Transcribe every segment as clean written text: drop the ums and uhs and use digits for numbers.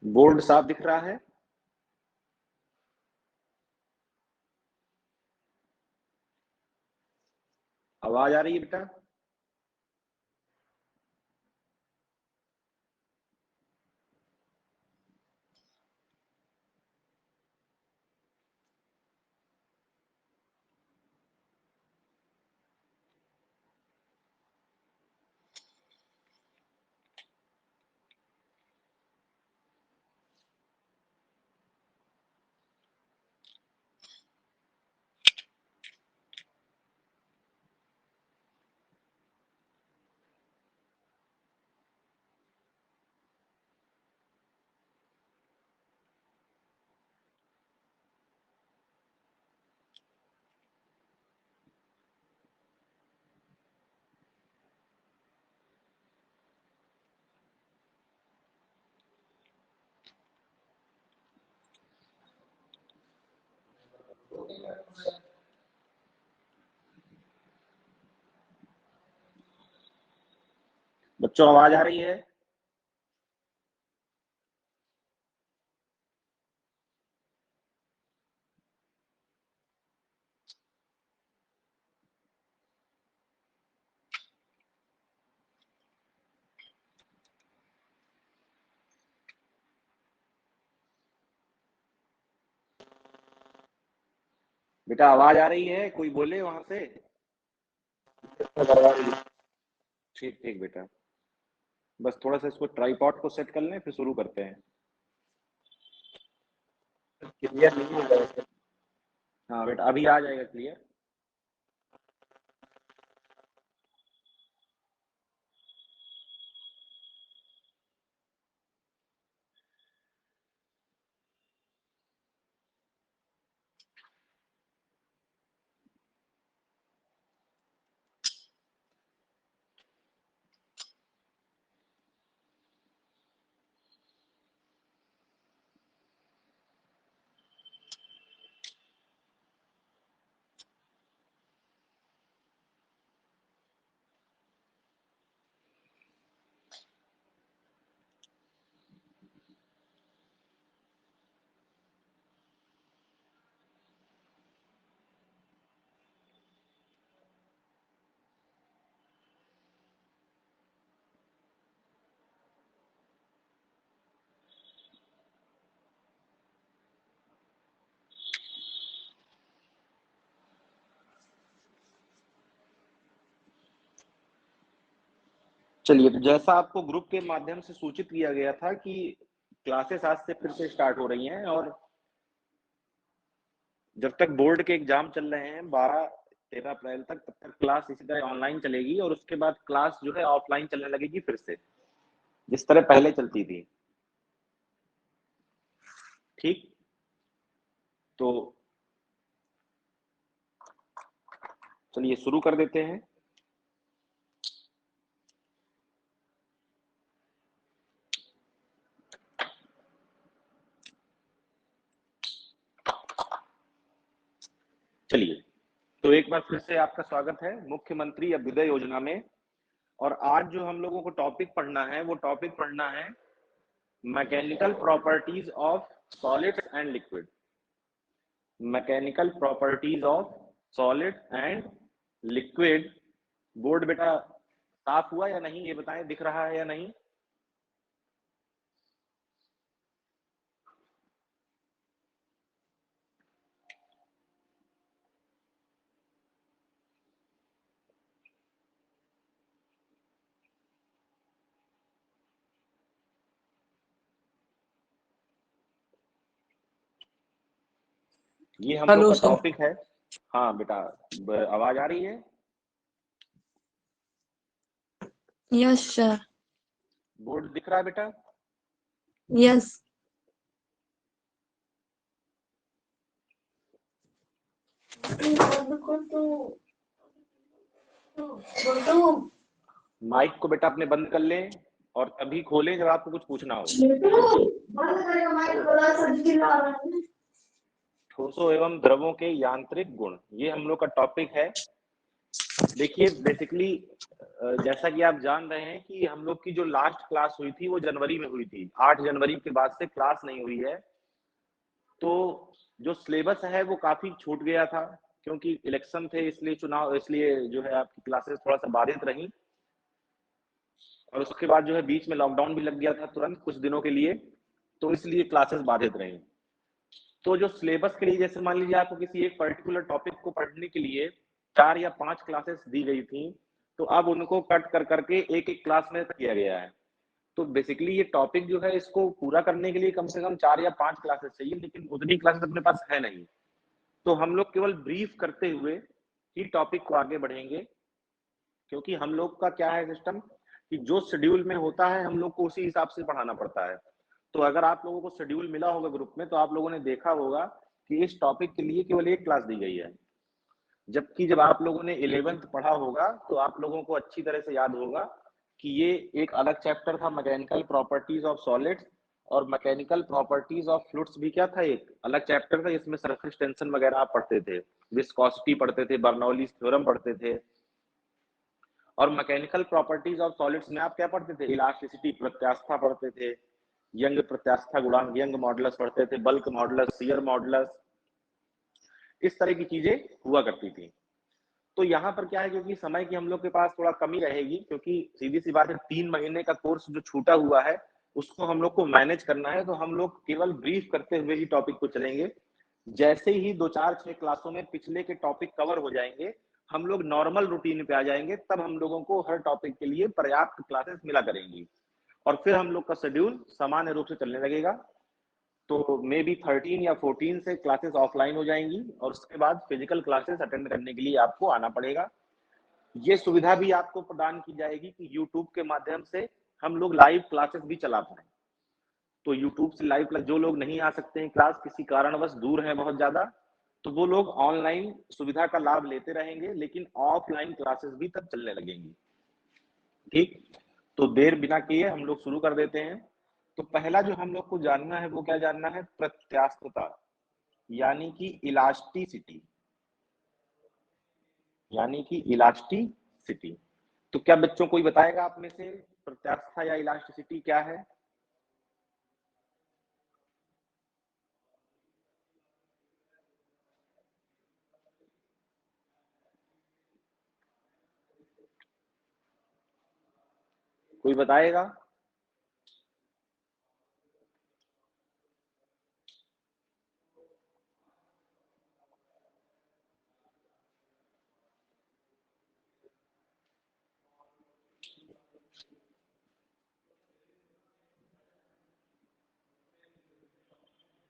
Board साफ दिख रहा है? आवाज आ रही है बेटा? बच्चों आवाज आ रही है? बेटा आवाज आ रही है? कोई बोले वहां से। ठीक ठीक बेटा, बस थोड़ा सा इसको ट्राइपॉड को सेट कर लें फिर शुरू करते हैं। क्लियर नहीं हो रहा है। हाँ बेटा अभी आ जाएगा क्लियर। चलिए, तो जैसा आपको ग्रुप के माध्यम से सूचित किया गया था कि क्लासेस आज से फिर से स्टार्ट हो रही हैं, और जब तक बोर्ड के एग्जाम चल रहे हैं 12-13 अप्रैल तक, तब तक क्लास इसी तरह ऑनलाइन चलेगी, और उसके बाद क्लास जो है ऑफलाइन चलने लगेगी फिर से, जिस तरह पहले चलती थी। ठीक, तो चलिए शुरू कर देते हैं। चलिए, तो एक बार फिर से आपका स्वागत है मुख्यमंत्री अभ्युदय योजना में। और आज जो हम लोगों को टॉपिक पढ़ना है वो टॉपिक पढ़ना है mechanical properties of solid and liquid. Mechanical properties of solid and liquid. Board बेटा साफ हुआ या नहीं, ये बताएं, दिख रहा है या नहीं? ये हम लोग का टॉपिक है। हाँ बेटा, आवाज आ रही है? Yes sir. बोर्ड दिख रहा है बेटा? यस। माइक को बेटा अपने बंद कर लें और तभी खोलें जब आपको कुछ पूछना हो। ठोसों एवं द्रवों के यांत्रिक गुण, ये हम लोग का टॉपिक है। देखिए बेसिकली जैसा कि आप जान रहे हैं कि हम लोग की जो लास्ट क्लास हुई थी वो जनवरी में हुई थी। 8 जनवरी के बाद से क्लास नहीं हुई है। तो जो सिलेबस है वो काफी छूट गया था, क्योंकि इलेक्शन थे, इसलिए जो है आपकी क्लासेस थोड़ा सा बाधित रही। और उसके बाद जो है बीच में लॉकडाउन भी लग गया था तुरंत कुछ दिनों के लिए, तो इसलिए क्लासेस बाधित रही। तो जो सिलेबस के लिए, जैसे मान लीजिए आपको किसी एक पर्टिकुलर टॉपिक को पढ़ने के लिए 4 या 5 क्लासेस दी गई थी, तो अब उनको कट कर करके एक क्लास में किया गया है। तो बेसिकली ये टॉपिक जो है इसको पूरा करने के लिए कम से कम 4 या 5 क्लासेस चाहिए, लेकिन उतनी क्लासेस अपने पास है नहीं। तो हम लोग केवल ब्रीफ करते हुए ही टॉपिक को आगे बढ़ेंगे, क्योंकि हम लोग का क्या है सिस्टम कि जो शेड्यूल में होता है हम लोग को उसी हिसाब से पढ़ाना पड़ता है। तो अगर आप लोगों को शेड्यूल मिला होगा ग्रुप में, तो आप लोगों ने देखा होगा कि इस टॉपिक के लिए केवल एक क्लास दी गई है, जबकि जब आप लोगों ने 11th पढ़ा होगा तो आप लोगों को अच्छी तरह से याद होगा कि ये एक अलग चैप्टर था, मैकेनिकल प्रॉपर्टीज ऑफ सॉलिड्स, और मैकेनिकल प्रॉपर्टीज ऑफ फ्लूइड्स भी क्या था, एक अलग चैप्टर था। इसमें सरफेस टेंशन वगैरह आप पढ़ते थे, विस्कोसिटी पढ़ते थे, बर्नौलीज थ्योरम पढ़ते थे। और मैकेनिकल प्रॉपर्टीज ऑफ सॉलिड्स में आप क्या पढ़ते थे, इलास्टिसिटी, प्रत्यास्था पढ़ते थे, यंग प्रत्यास्था गुणांक, यंग मॉडुलस पढ़ते थे, बल्क मॉडुलस, शियर मॉडुलस, इस तरह की चीजें हुआ करती थी। तो यहाँ पर क्या है, क्योंकि समय की हम लोग के पास थोड़ा कमी रहेगी, क्योंकि सीधी सी बात है 3 महीने का कोर्स जो छूटा हुआ है उसको हम लोग को मैनेज करना है। तो हम लोग केवल ब्रीफ करते हुए ही टॉपिक को चलेंगे। जैसे ही 2-4-6 क्लासों में पिछले के टॉपिक कवर हो जाएंगे, हम लोग नॉर्मल रूटीन पे आ जाएंगे, तब हम लोगों को हर टॉपिक के लिए पर्याप्त क्लासेस मिला करेंगी, और फिर हम लोग का शेड्यूल सामान्य रूप से चलने लगेगा। तो मे बी 13 या 14 से क्लासेस ऑफलाइन हो जाएंगी, और उसके बाद फिजिकल क्लासेस अटेंड करने के लिए आपको आना पड़ेगा। ये सुविधा भी आपको प्रदान की जाएगी कि यूट्यूब के माध्यम से हम लोग लाइव क्लासेस भी चला पाए। तो यूट्यूब से लाइव, जो लोग नहीं आ सकते हैं क्लास, किसी कारणवश दूर है बहुत ज्यादा, तो वो लोग ऑनलाइन सुविधा का लाभ लेते रहेंगे, लेकिन ऑफलाइन क्लासेस भी तब चलने लगेंगी। ठीक, तो देर बिना किए हम लोग शुरू कर देते हैं। तो पहला जो हम लोग को जानना है वो क्या जानना है, प्रत्यास्थता, यानी कि इलास्टिसिटी, यानी कि इलास्टिसिटी। तो क्या बच्चों कोई बताएगा आप में से प्रत्यास्थता या इलास्टिसिटी क्या है? कोई बताएगा?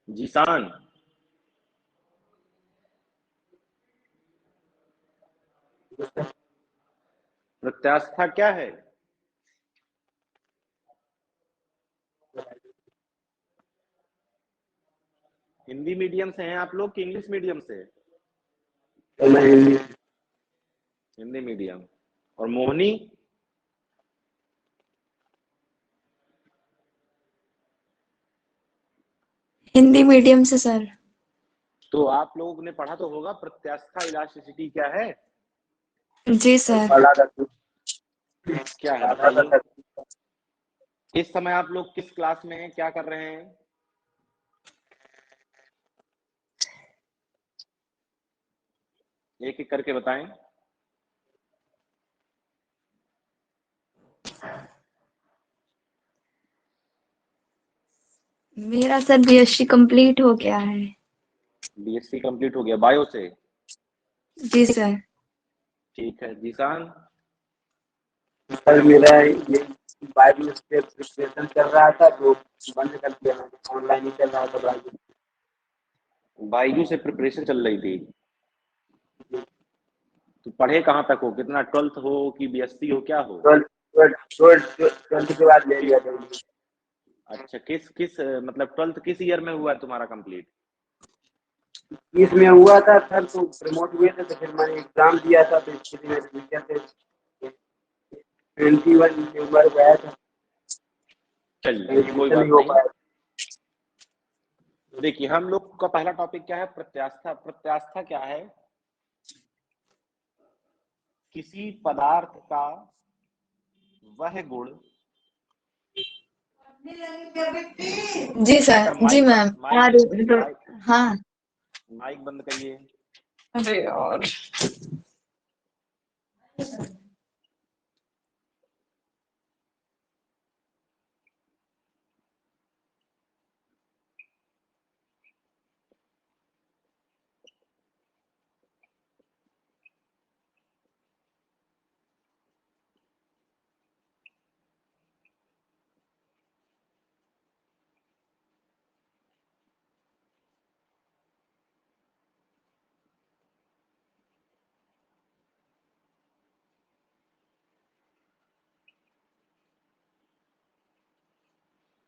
जीसान, प्रत्यास्थता क्या है? हिंदी मीडियम से हैं आप लोग कि इंग्लिश मीडियम से? हिंदी मीडियम। और मोहनी? हिंदी मीडियम से सर। तो आप लोगों ने पढ़ा तो होगा प्रत्यास्थता इलास्टिसिटी क्या है? जी सर। क्या है बताइए। इस समय आप लोग किस क्लास में हैं, क्या कर रहे हैं? एक एक करके बताएं। मेरा सर बीएससी कंप्लीट हो गया है। बीएससी कंप्लीट हो गया बायो से? जी सर। ठीक है। जीसान? सर मेरा ये बायो से प्रिपरेशन चल रहा था तो बंद कर दिया, ऑनलाइन ही चल रहा था बायो। बायजू से प्रिपरेशन चल रही थी? तो पढ़े कहाँ तक हो, कितना, 12th हो कि बीएससी हो, क्या हो? 12th के बाद ले लिया था। अच्छा, किस किस मतलब 12th किस ईयर में हुआ है तुम्हारा कंप्लीट? इसमें हुआ था सर, तो प्रमोट हुए थे तो फिर मैंने एग्जाम दिया था, तो इसके लिए रिवीजन से 21 नवंबर गया था। चलिए कोई रिवीजन बात नहीं हो नहीं। पाया। देखिए हम लोग का पहला टॉपिक क्या है, प्रत्यास्थता। प्रत्यास्थता क्या है? किसी पदार्थ का वह गुण, जी सर, जी मैम। हाँ। माइक बंद करिए। अरे यार,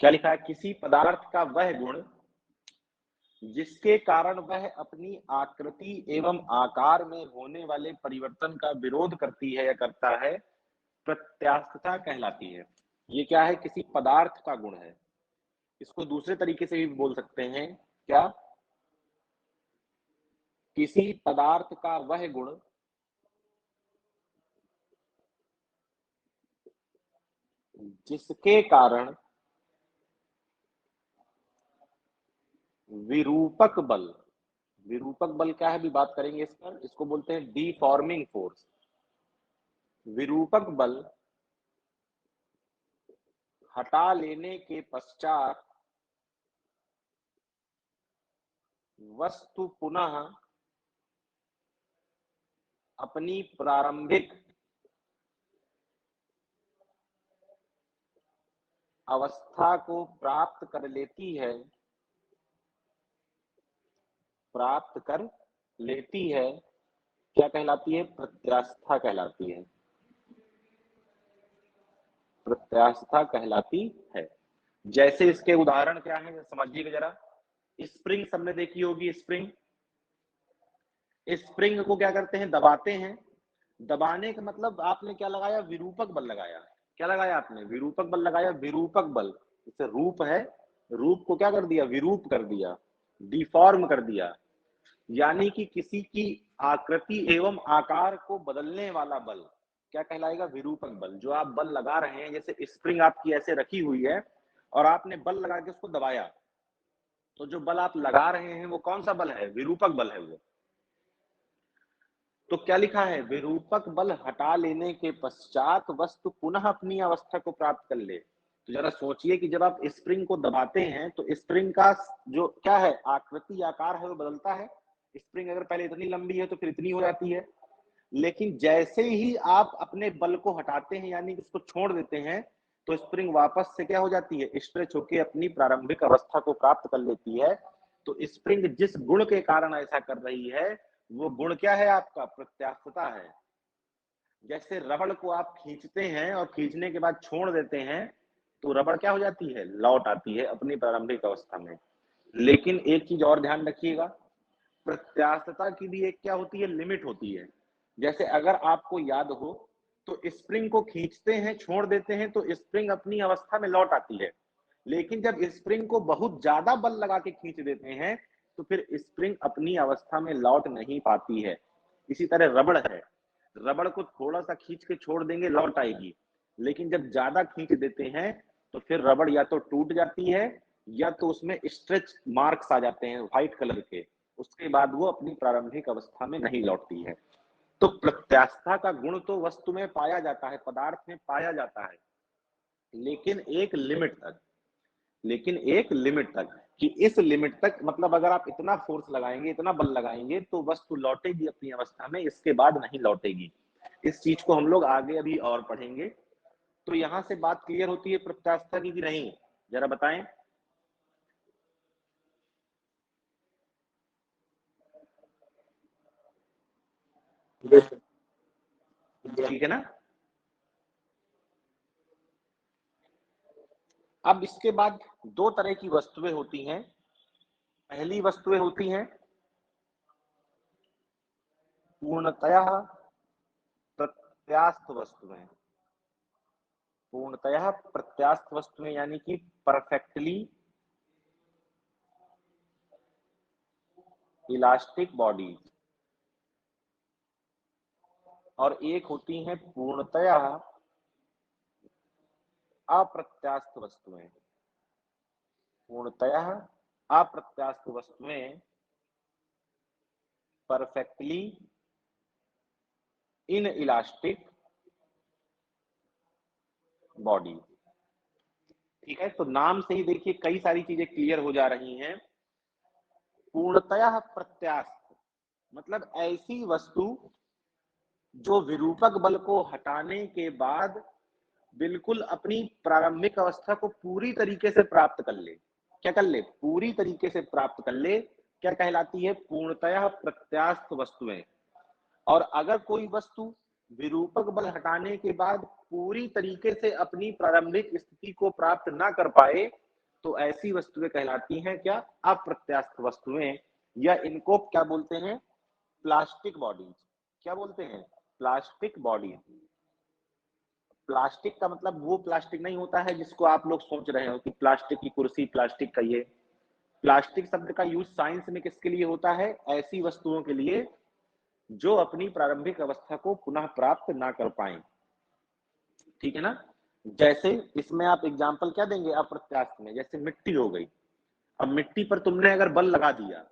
क्या लिखा है? किसी पदार्थ का वह गुण जिसके कारण वह अपनी आकृति एवं आकार में होने वाले परिवर्तन का विरोध करती है या करता है, प्रत्यास्थता कहलाती है। ये क्या है? किसी पदार्थ का गुण है। इसको दूसरे तरीके से भी बोल सकते हैं, क्या? किसी पदार्थ का वह गुण जिसके कारण विरूपक बल, विरूपक बल क्या है, भी बात करेंगे इस पर। इसको बोलते हैं डिफॉर्मिंग फोर्स। विरूपक बल हटा लेने के पश्चात वस्तु पुनः अपनी प्रारंभिक अवस्था को प्राप्त कर लेती है, प्राप्त कर लेती है। क्या कहलाती है? प्रत्यास्था कहलाती है, प्रत्यास्था कहलाती है। जैसे इसके उदाहरण क्या है, समझिएगा जरा। स्प्रिंग सबने देखी होगी। स्प्रिंग, स्प्रिंग को क्या करते हैं? दबाते हैं। दबाने का मतलब आपने क्या लगाया? विरूपक बल लगाया। क्या लगाया आपने? विरूपक बल लगाया। विरूपक बल, जैसे रूप है, रूप को क्या कर दिया? विरूप कर दिया, डिफॉर्म कर दिया। यानी कि किसी की आकृति एवं आकार को बदलने वाला बल क्या कहलाएगा? विरूपक बल। जो आप बल लगा रहे हैं, जैसे स्प्रिंग आपकी ऐसे रखी हुई है और आपने बल लगा के उसको दबाया, तो जो बल आप लगा रहे हैं वो कौन सा बल है? विरूपक बल है वो। तो क्या लिखा है? विरूपक बल हटा लेने के पश्चात वस्तु पुनः अपनी अवस्था को प्राप्त कर ले। तो जरा सोचिए कि जब आप स्प्रिंग को दबाते हैं तो स्प्रिंग का जो क्या है, आकृति आकार है, वो बदलता है। स्प्रिंग अगर पहले इतनी लंबी है तो फिर इतनी हो जाती है। लेकिन जैसे ही आप अपने बल को हटाते हैं, यानी कि उसको छोड़ देते हैं, तो स्प्रिंग वापस से क्या हो जाती है? स्ट्रेच होकर अपनी प्रारंभिक अवस्था को प्राप्त कर लेती है। तो स्प्रिंग जिस गुण के कारण ऐसा कर रही है, वो गुण क्या है आपका? प्रत्यास्थता है। जैसे रबड़ को आप खींचते हैं और खींचने के बाद छोड़ देते हैं, तो रबड़ क्या हो जाती है? लौट आती है अपनी प्रारंभिक अवस्था में। लेकिन एक चीज और ध्यान रखिएगा, प्रत्यास्थता की भी एक क्या होती है? लिमिट होती है। जैसे अगर आपको याद हो तो स्प्रिंग को खींचते हैं, छोड़ देते हैं, तो स्प्रिंग अपनी अवस्था में लौट आती है। लेकिन जब स्प्रिंग को बहुत ज्यादा बल लगा के खींच देते हैं, तो फिर स्प्रिंग अपनी अवस्था में लौट नहीं पाती है। इसी तरह रबड़ है, रबड़ को थोड़ा सा खींच के छोड़ देंगे, लौट आएगी। लेकिन जब ज्यादा खींच देते हैं तो फिर रबड़ या तो टूट जाती है या तो उसमें स्ट्रेच मार्क्स आ जाते हैं व्हाइट कलर के। उसके बाद वो अपनी प्रारंभिक अवस्था में नहीं लौटती है। तो प्रत्यास्था का गुण तो वस्तु में पाया जाता है, पदार्थ में पाया जाता है, लेकिन एक लिमिट तक, लेकिन एक लिमिट तक। कि इस लिमिट तक मतलब अगर आप इतना फोर्स लगाएंगे, इतना बल लगाएंगे, तो वस्तु लौटेगी अपनी अवस्था में, इसके बाद नहीं लौटेगी। इस चीज को हम लोग आगे अभी और पढ़ेंगे। तो यहां से बात क्लियर होती है प्रत्यास्था की कि नहीं? जरा बताएं। ठीक है ना? अब इसके बाद दो तरह की वस्तुएं होती हैं। पहली वस्तुएं होती हैं पूर्णतया प्रत्यास्थ वस्तुएं। पूर्णतया प्रत्यास्थ वस्तुएं यानी कि परफेक्टली इलास्टिक बॉडीज। और एक होती हैं पूर्णतया अप्रत्यास्थ वस्तुएं। पूर्णतया अप्रत्यास्थ वस्तुएं परफेक्टली इन इलास्टिक बॉडी। ठीक है, तो नाम से ही देखिए कई सारी चीजें क्लियर हो जा रही हैं। पूर्णतया प्रत्यास्थ मतलब ऐसी वस्तु जो विरूपक बल को हटाने के बाद बिल्कुल अपनी प्रारंभिक अवस्था को पूरी तरीके से प्राप्त कर ले। क्या कर ले? पूरी तरीके से प्राप्त कर ले। क्या कहलाती है? पूर्णतया प्रत्यास्थ वस्तुएं। और अगर कोई वस्तु विरूपक बल हटाने के बाद पूरी तरीके से अपनी प्रारंभिक स्थिति को प्राप्त ना कर पाए तो ऐसी वस्तुएं कहलाती हैं क्या? अप्रत्यास्थ वस्तुएं। या इनको क्या बोलते हैं? Plastic bodies. क्या बोलते हैं? Plastic body. प्लास्टिक का मतलब वो प्लास्टिक नहीं होता है जिसको आप लोग सोच रहे हो कि प्लास्टिक की कुर्सी, प्लास्टिक का ये। प्लास्टिक शब्द का यूज साइंस में किसके लिए होता है? ऐसी वस्तुओं के लिए जो अपनी प्रारंभिक अवस्था को पुनः प्राप्त ना कर पाए। ठीक है ना? जैसे इसमें आप एग्जांपल क्या देंगे अप्रत्यास्थ में? जैसे मिट्टी हो गई। अब मिट्टी पर तुमने अगर बल लगा दिया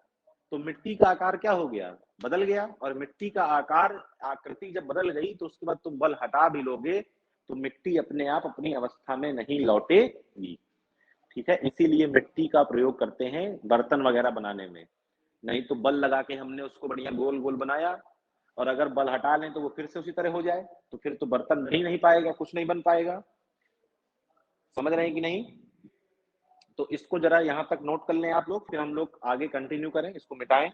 तो मिट्टी का आकार क्या हो गया? बदल गया। और मिट्टी का आकार, आकृति जब बदल गई तो उसके बाद तुम बल हटा भी लोगे तो मिट्टी अपने आप अपनी अवस्था में नहीं लौटेगी। ठीक है, इसीलिए मिट्टी का प्रयोग करते हैं बर्तन वगैरह बनाने में। नहीं तो बल लगा के हमने उसको बढ़िया गोल गोल बनाया और अगर बल हटा लें तो वो फिर से उसी तरह हो जाए तो फिर तो बर्तन बन ही नहीं पाएगा, कुछ नहीं बन पाएगा। समझ रहे हैं कि नहीं? तो इसको जरा यहां तक नोट कर लें आप लोग, फिर हम लोग आगे कंटिन्यू करें। इसको मिटाएं।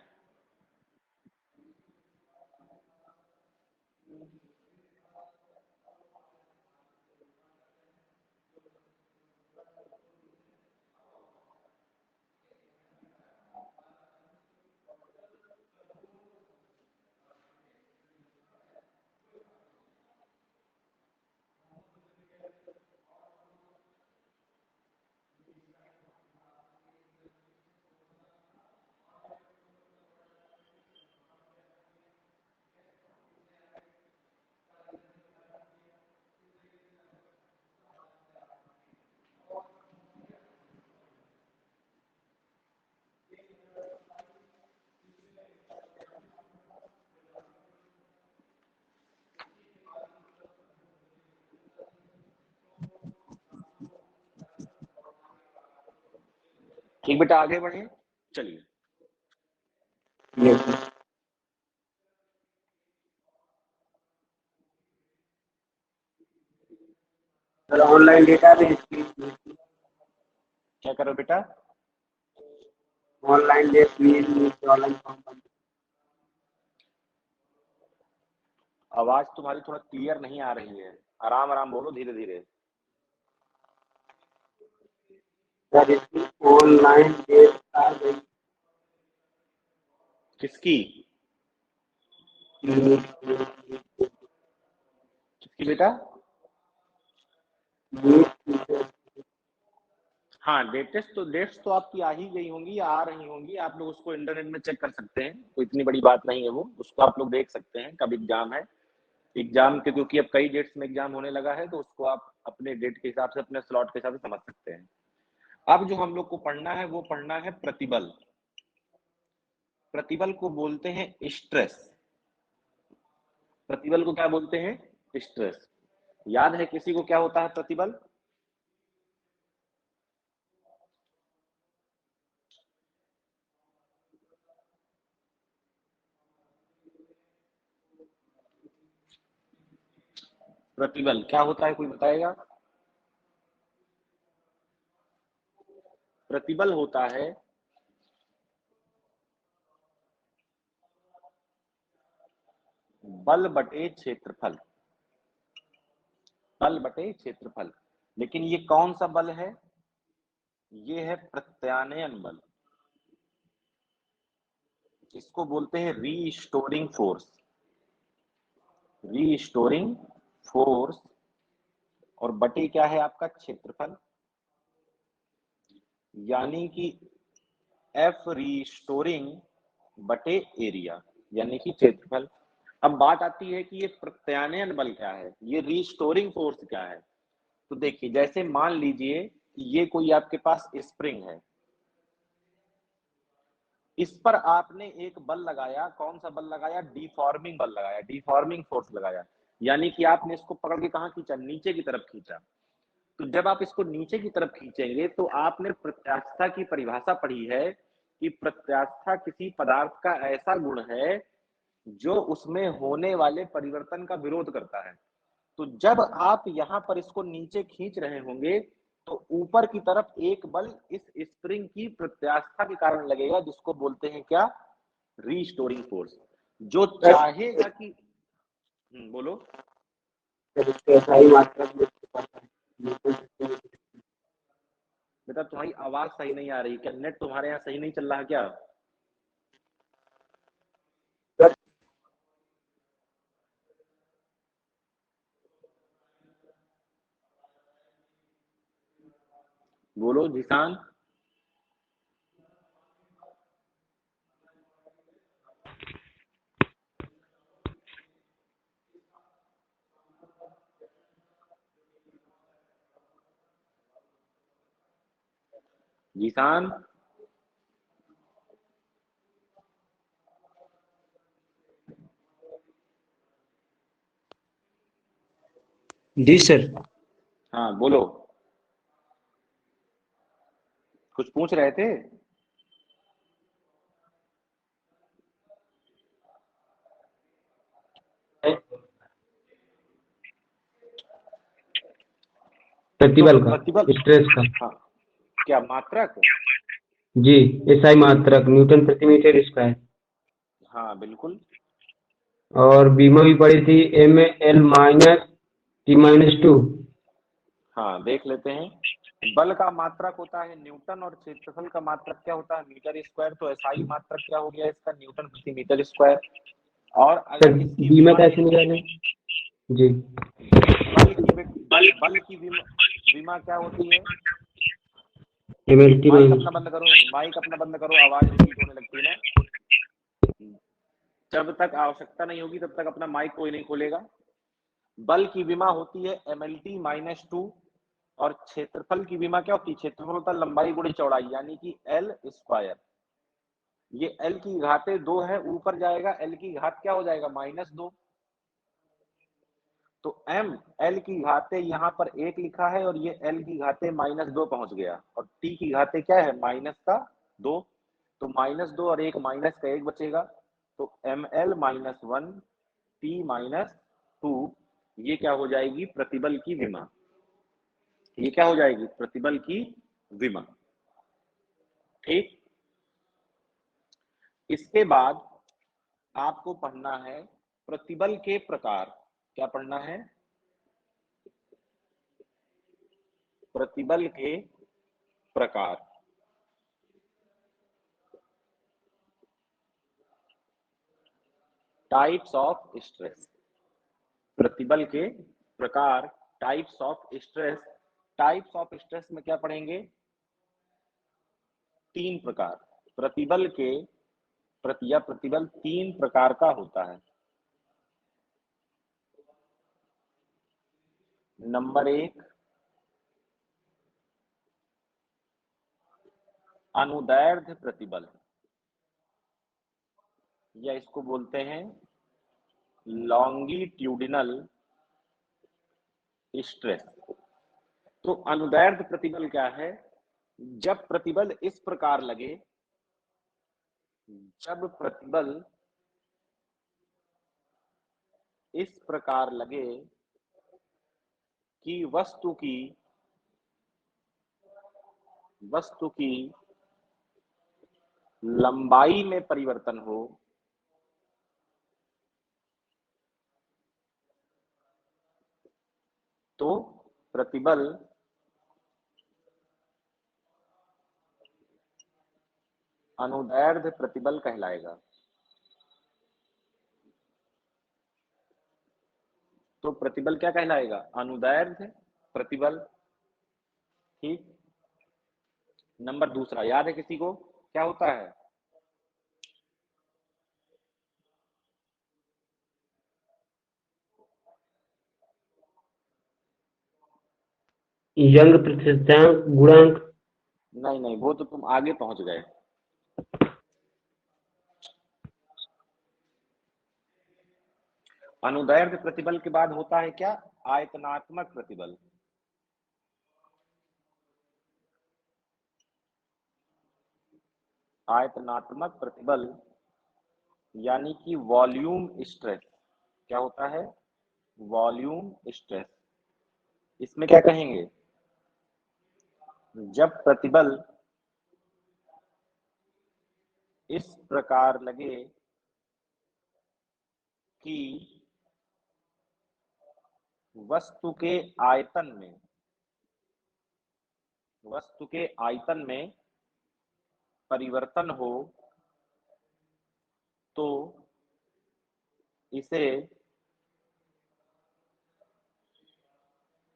ठीक बेटा, आगे बढ़े। चलिए, ऑनलाइन डेटाबेस क्या करो बेटा? Online database online form. आवाज तुम्हारी थोड़ा क्लियर नहीं आ रही है, आराम आराम बोलो, धीरे धीरे। ऑनलाइन डेट आ गई। किसकी? किसकी बेटा? हाँ, डेट्स तो आपकी आ ही गई होंगी या आ रही होंगी। आप लोग उसको इंटरनेट में चेक कर सकते हैं, कोई इतनी बड़ी बात नहीं है वो। उसको आप लोग देख सकते हैं कब एग्जाम है। एग्जाम के क्योंकि अब कई डेट्स में एग्जाम होने लगा है तो उसको आप अपने डेट के हिसाब से, अपने स्लॉट के हिसाब से समझ सकते हैं। अब जो हम लोग को पढ़ना है वो पढ़ना है प्रतिबल। प्रतिबल को बोलते हैं स्ट्रेस। प्रतिबल को क्या बोलते हैं? स्ट्रेस। याद है किसी को क्या होता है प्रतिबल? प्रतिबल क्या होता है, कोई बताएगा? प्रतिबल होता है बल बटे क्षेत्रफल। बल बटे क्षेत्रफल। लेकिन ये कौन सा बल है? ये है प्रत्यानयन बल। इसको बोलते हैं रीस्टोरिंग फोर्स। Restoring force. और बटे क्या है आपका? क्षेत्रफल। यानी कि एफ रीस्टोरिंग बटे एरिया, यानी कि क्षेत्रफल। अब बात आती है कि ये प्रत्यानयन बल क्या है, ये रीस्टोरिंग फोर्स क्या है। तो देखिए, जैसे मान लीजिए ये कोई आपके पास स्प्रिंग है, इस पर आपने एक बल लगाया, कौन सा बल लगाया, डिफॉर्मिंग बल लगाया, डिफॉर्मिंग फोर्स लगाया, यानी कि आपने इसको पकड़ के कहां खींचा, नीचे की तरफ खींचा। तो जब आप इसको नीचे की तरफ खींचेंगे तो आपने प्रत्यास्थता की परिभाषा पढ़ी है कि प्रत्यास्थता किसी पदार्थ का ऐसा गुण है जो उसमें होने वाले परिवर्तन का विरोध करता है। तो जब आप यहां पर इसको नीचे खींच रहे होंगे तो ऊपर की तरफ एक बल इस स्प्रिंग की प्रत्यास्थता के कारण लगेगा, जिसको बोलते हैं क्या, रीस्टोरिंग फोर्स, जो चाहेगा कि बोलो। बेटा तुम्हारी आवाज सही नहीं आ रही, क्या नेट तुम्हारे यहाँ सही नहीं चल रहा क्या? बोलो जिसान। जिसान, जी सर। हाँ बोलो, कुछ पूछ रहे थे। प्रतिबल तो का, प्रतिबल, स्ट्रेस का। हाँ, क्या मात्रक? जी, एसआई मात्रक, न्यूटन प्रति मीटर स्क्वायर। हाँ बिल्कुल। और बीमा भी पड़ी थी, m l-t-2। हाँ देख लेते हैं। बल का मात्रक होता है न्यूटन और क्षेत्रफल का मात्रक क्या होता है, मीटर स्क्वायर। तो एसआई मात्रक क्या हो गया इसका, न्यूटन प्रति मीटर स्क्वायर। और सर अगर इसकी बीमा विमा कैसे देखो, निकालें? जी। बल की विमा क्या होती है। m l-t माइक अपना बंद करो, माइक अपना बंद करो, आवाज रिपीट होने लगती है ना। जब तक आवश्यकता नहीं होगी तब तक अपना माइक कोई नहीं खोलेगा। बल की विमा होती है mlt-2। और क्षेत्रफल की विमा क्या होती है, क्षेत्रफल होता है लंबाई गुणी चौड़ाई, यानी कि एल स्क्वायर। ये एल की घाते 2 है, ऊपर जाएगा एल की घात क्या हो जाएगा, -2। तो m एल की घाते यहाँ पर 1 लिखा है और ये एल की घाते -2 पहुंच गया, और t की घाते क्या है, -2। तो -2 और 1 माइनस का 1 बचेगा। तो ml-1 t-2, ये क्या हो जाएगी, प्रतिबल की विमा। ये क्या हो जाएगी, प्रतिबल की विमा। ठीक। इसके बाद आपको पढ़ना है प्रतिबल के प्रकार। क्या पढ़ना है, प्रतिबल के प्रकार। टाइप्स ऑफ स्ट्रेस, प्रतिबल के प्रकार, types of stress. Types of stress में क्या पढ़ेंगे, 3 प्रकार। प्रतिबल के प्रतिबल 3 प्रकार का होता है। नंबर 1, अनुदैर्ध्य प्रतिबल, या इसको बोलते हैं लॉन्गिट्यूडिनल स्ट्रेस। तो अनुदैर्ध्य प्रतिबल क्या है, जब प्रतिबल इस प्रकार लगे, जब प्रतिबल इस प्रकार लगे कि वस्तु की लंबाई में परिवर्तन हो, तो प्रतिबल अनुदैर्ध्य प्रतिबल कहलाएगा। तो प्रतिबल क्या कहलाएगा, अनुदैर्ध्य प्रतिबल। ठीक। नंबर दूसरा याद है किसी को, क्या होता है, यंग प्रतिशतांक गुणांक। नहीं नहीं, वो तो तुम आगे पहुंच गए। अनुदैर्ध्य प्रतिबल के बाद होता है क्या? आयतनात्मक प्रतिबल। आयतनात्मक प्रतिबल यानी कि वॉल्यूम स्ट्रेस। क्या होता है? Volume stress. इसमें क्या कहेंगे? जब प्रतिबल इस प्रकार लगे कि वस्तु के आयतन में परिवर्तन हो, तो इसे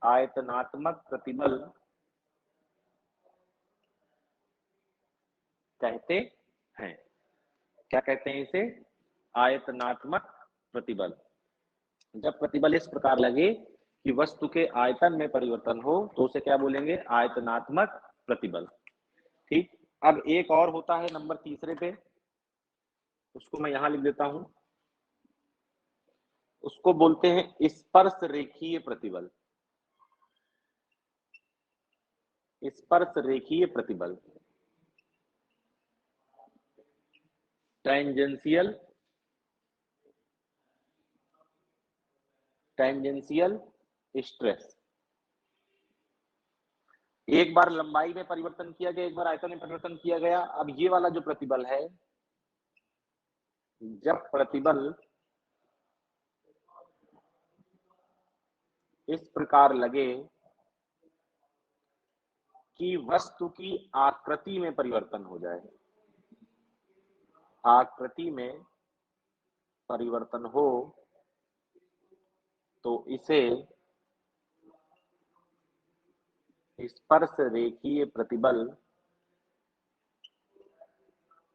आयतनात्मक प्रतिबल कहते हैं। क्या कहते हैं इसे? आयतनात्मक प्रतिबल। जब प्रतिबल इस प्रकार लगे कि वस्तु के आयतन में परिवर्तन हो, तो उसे क्या बोलेंगे? आयतनात्मक प्रतिबल। ठीक। अब एक और होता है नंबर तीसरे पे, उसको मैं यहां लिख देता हूं। उसको बोलते हैं स्पर्श रेखीय प्रतिबल। स्पर्श रेखीय प्रतिबल, टेंजेंशियल स्ट्रेस। एक बार लंबाई में परिवर्तन किया गया, एक बार आयतन में परिवर्तन किया गया। अब ये वाला जो प्रतिबल है, जब प्रतिबल इस प्रकार लगे कि वस्तु की आकृति में परिवर्तन हो जाए, आकृति में परिवर्तन हो, तो इसे स्पर्श रेखीय प्रतिबल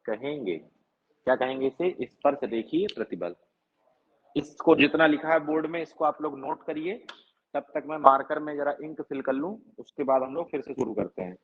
कहेंगे। क्या कहेंगे इसे? स्पर्श रेखीय प्रतिबल। इसको जितना लिखा है बोर्ड में, इसको आप लोग नोट करिए। तब तक मैं मार्कर में जरा इंक फिल कर लूं, उसके बाद हम लोग फिर से शुरू करते हैं।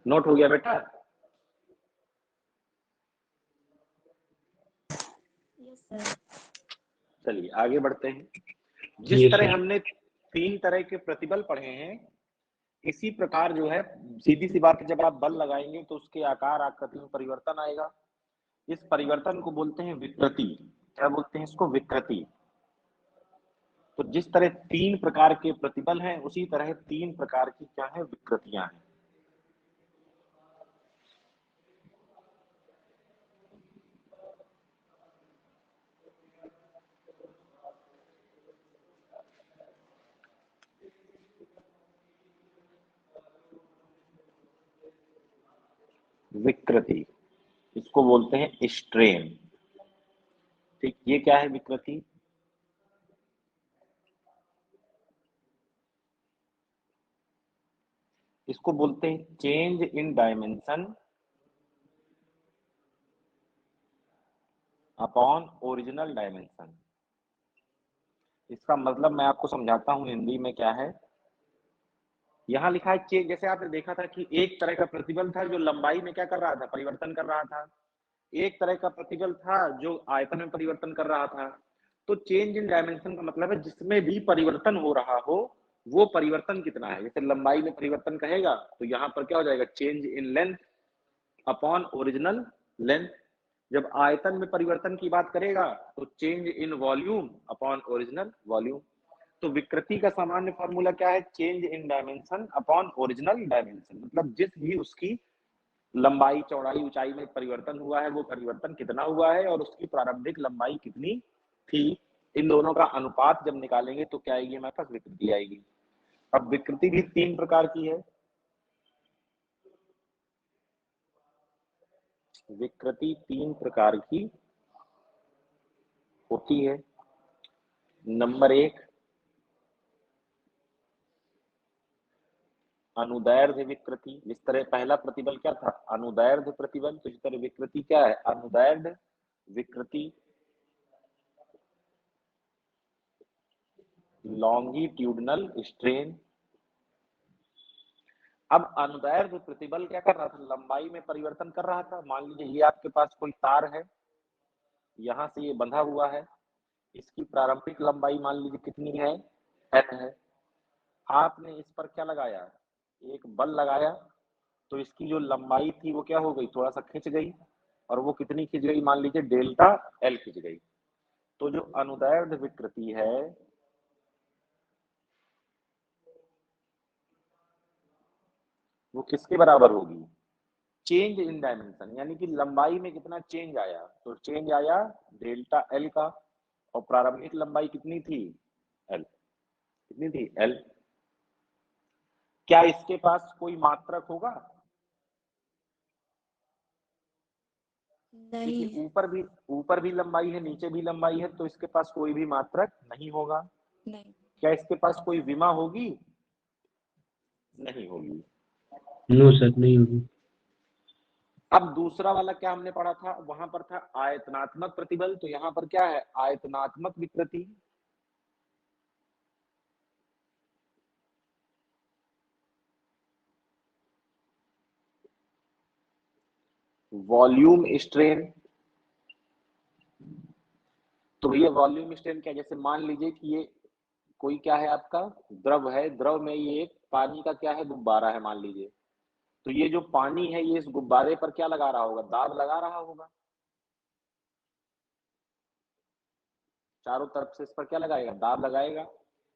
नोट हो गया बेटा? चलिए आगे बढ़ते हैं। जिस तरह हमने 3 तरह के प्रतिबल पढ़े हैं, इसी प्रकार जो है सीधी सी बात है, जब आप बल लगाएंगे तो उसके आकार आकृति में परिवर्तन आएगा। इस परिवर्तन को बोलते हैं विकृति। क्या बोलते हैं इसको? विकृति। तो जिस तरह 3 प्रकार के प्रतिबल हैं, उसी तरह 3 प्रकार की क्या है? विकृतियां हैं। विकृति, इसको बोलते हैं स्ट्रेन। ठीक, ये क्या है विकृति? इसको बोलते हैं change in dimension upon original dimension. इसका मतलब मैं आपको समझाता हूं हिंदी में क्या है। यहां लिखा है चेंज, जैसे आपने देखा था कि एक तरह का प्रतिबल था जो लंबाई में क्या कर रहा था? परिवर्तन कर रहा था। एक तरह का प्रतिबल था जो आयतन में परिवर्तन कर रहा था। तो चेंज इन डायमेंशन का मतलब है जिसमें भी परिवर्तन हो रहा हो, वो परिवर्तन कितना है। जैसे लंबाई में परिवर्तन कहेगा तो यहाँ पर क्या हो जाएगा? Change in length upon original length. जब आयतन में परिवर्तन की बात करेगा तो change in volume upon original volume. तो विकृति का सामान्य फॉर्मूला क्या है? Change in dimension upon original dimension. मतलब जिस भी उसकी लंबाई, चौड़ाई, ऊंचाई में परिवर्तन हुआ है, वो परिवर्तन कितना हुआ है और उसकी प्रारंभिक लंबाई कितनी थी। इन दोनों का अनुपात जब निकालेंगे तो क्या आएगी? हमारे पास विकृति आएगी। अब विकृति भी 3 प्रकार की है। विकृति 3 प्रकार की होती है। नंबर 1 अनुदैर्ध्य विकृति। जिस तरह पहला प्रतिबल क्या था? अनुदैर्ध्य प्रतिबल। तो इस तरह विकृति क्या है? अनुदैर्ध्य विकृति। Longitudinal strain. अब अनुदैर्ध्य प्रतिबल क्या कर रहा था? लंबाई में परिवर्तन कर रहा था। मान लीजिए ये आपके पास कोई तार है, यहां से ये बंधा हुआ है, इसकी प्रारंभिक लंबाई मान लीजिए कितनी है? n है। आपने इस पर क्या लगाया? एक बल लगाया, तो इसकी जो लंबाई थी वो क्या हो गई? थोड़ा सा खिंच गई। और वो कितनी खिंच गई? मान लीजिए डेल्टा एल खिंच गई। तो जो अनुदैर्ध्य विकृति है वो किसके बराबर होगी? चेंज इन डायमेंशन, यानी कि लंबाई में कितना चेंज आया? तो चेंज आया डेल्टा एल का। और प्रारंभिक लंबाई कितनी थी? एल। कितनी थी? एल। क्या इसके पास कोई मात्रक होगा? नहीं। ऊपर भी लंबाई है, नीचे भी लंबाई है, तो इसके पास कोई भी मात्रक नहीं होगा। नहीं। क्या इसके पास कोई विमा होगी? नहीं होगी। नो सर, नहीं होगी। अब दूसरा वाला क्या हमने पढ़ा था? वहां पर था आयतनात्मक प्रतिबल। तो यहाँ पर क्या है? आयतनात्मक विकृति। Volume strain. तो भैया वॉल्यूम स्ट्रेन क्या? जैसे मान लीजिए कि ये कोई क्या है? आपका द्रव है। द्रव में ये एक पानी का क्या है? गुब्बारा है मान लीजिए। तो ये जो पानी है ये इस गुब्बारे पर क्या लगा रहा होगा? दाब लगा रहा होगा। चारों तरफ से इस पर क्या लगाएगा? दाब लगाएगा।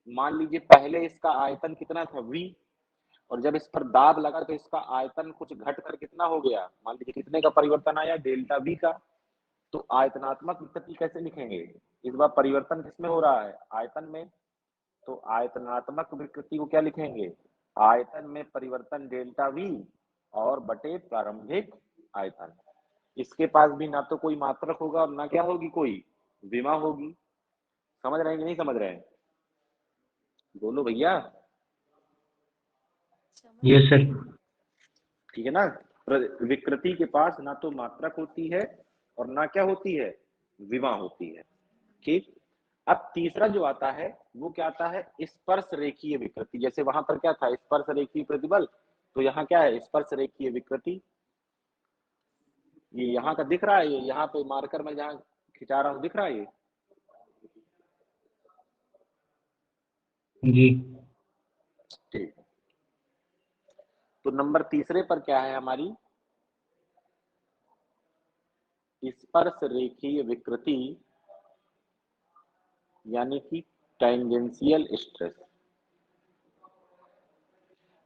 मान लीजिए पहले इसका आयतन कितना था? v। और जब इस पर दाब लगा तो इसका आयतन कुछ घट कर कितना हो गया? मान लीजिए कितने का परिवर्तन आया? डेल्टा v का। तो आयतनात्मक विकृति कैसे लिखेंगे? इस बार परिवर्तन किसमें हो रहा है? आयतन में। तो आयतनात्मक विकृति को क्या लिखेंगे? आयतन में परिवर्तन डेल्टा v और बटे प्रारंभिक आयतन। इसके पास भी ना तो कोई मात्रक होगा और ना क्या होगी? कोई विमा होगी। समझ रहे हैं कि नहीं समझ रहे हैं? बोलो भैया। Yes sir. ठीक है ना? विकृति के पास ना तो मात्रक होती है और ना क्या होती है? विमा होती है। ठीक। अब तीसरा जो आता है वो क्या आता है? स्पर्श रेखीय विकृति। जैसे वहां पर क्या था? स्पर्श रेखीय प्रतिबल। तो यहाँ क्या है, स्पर्श रेखीय विकृति। ये यहाँ का दिख रहा है, ये यहाँ पे मार्कर में जहाँ खिंचा रहा हूँ दिख रहा है ये? जी ठीक। तो नंबर तीसरे पर क्या है हमारी, स्पर्श रेखीय विकृति यानी कि टेंजेंशियल स्ट्रेस।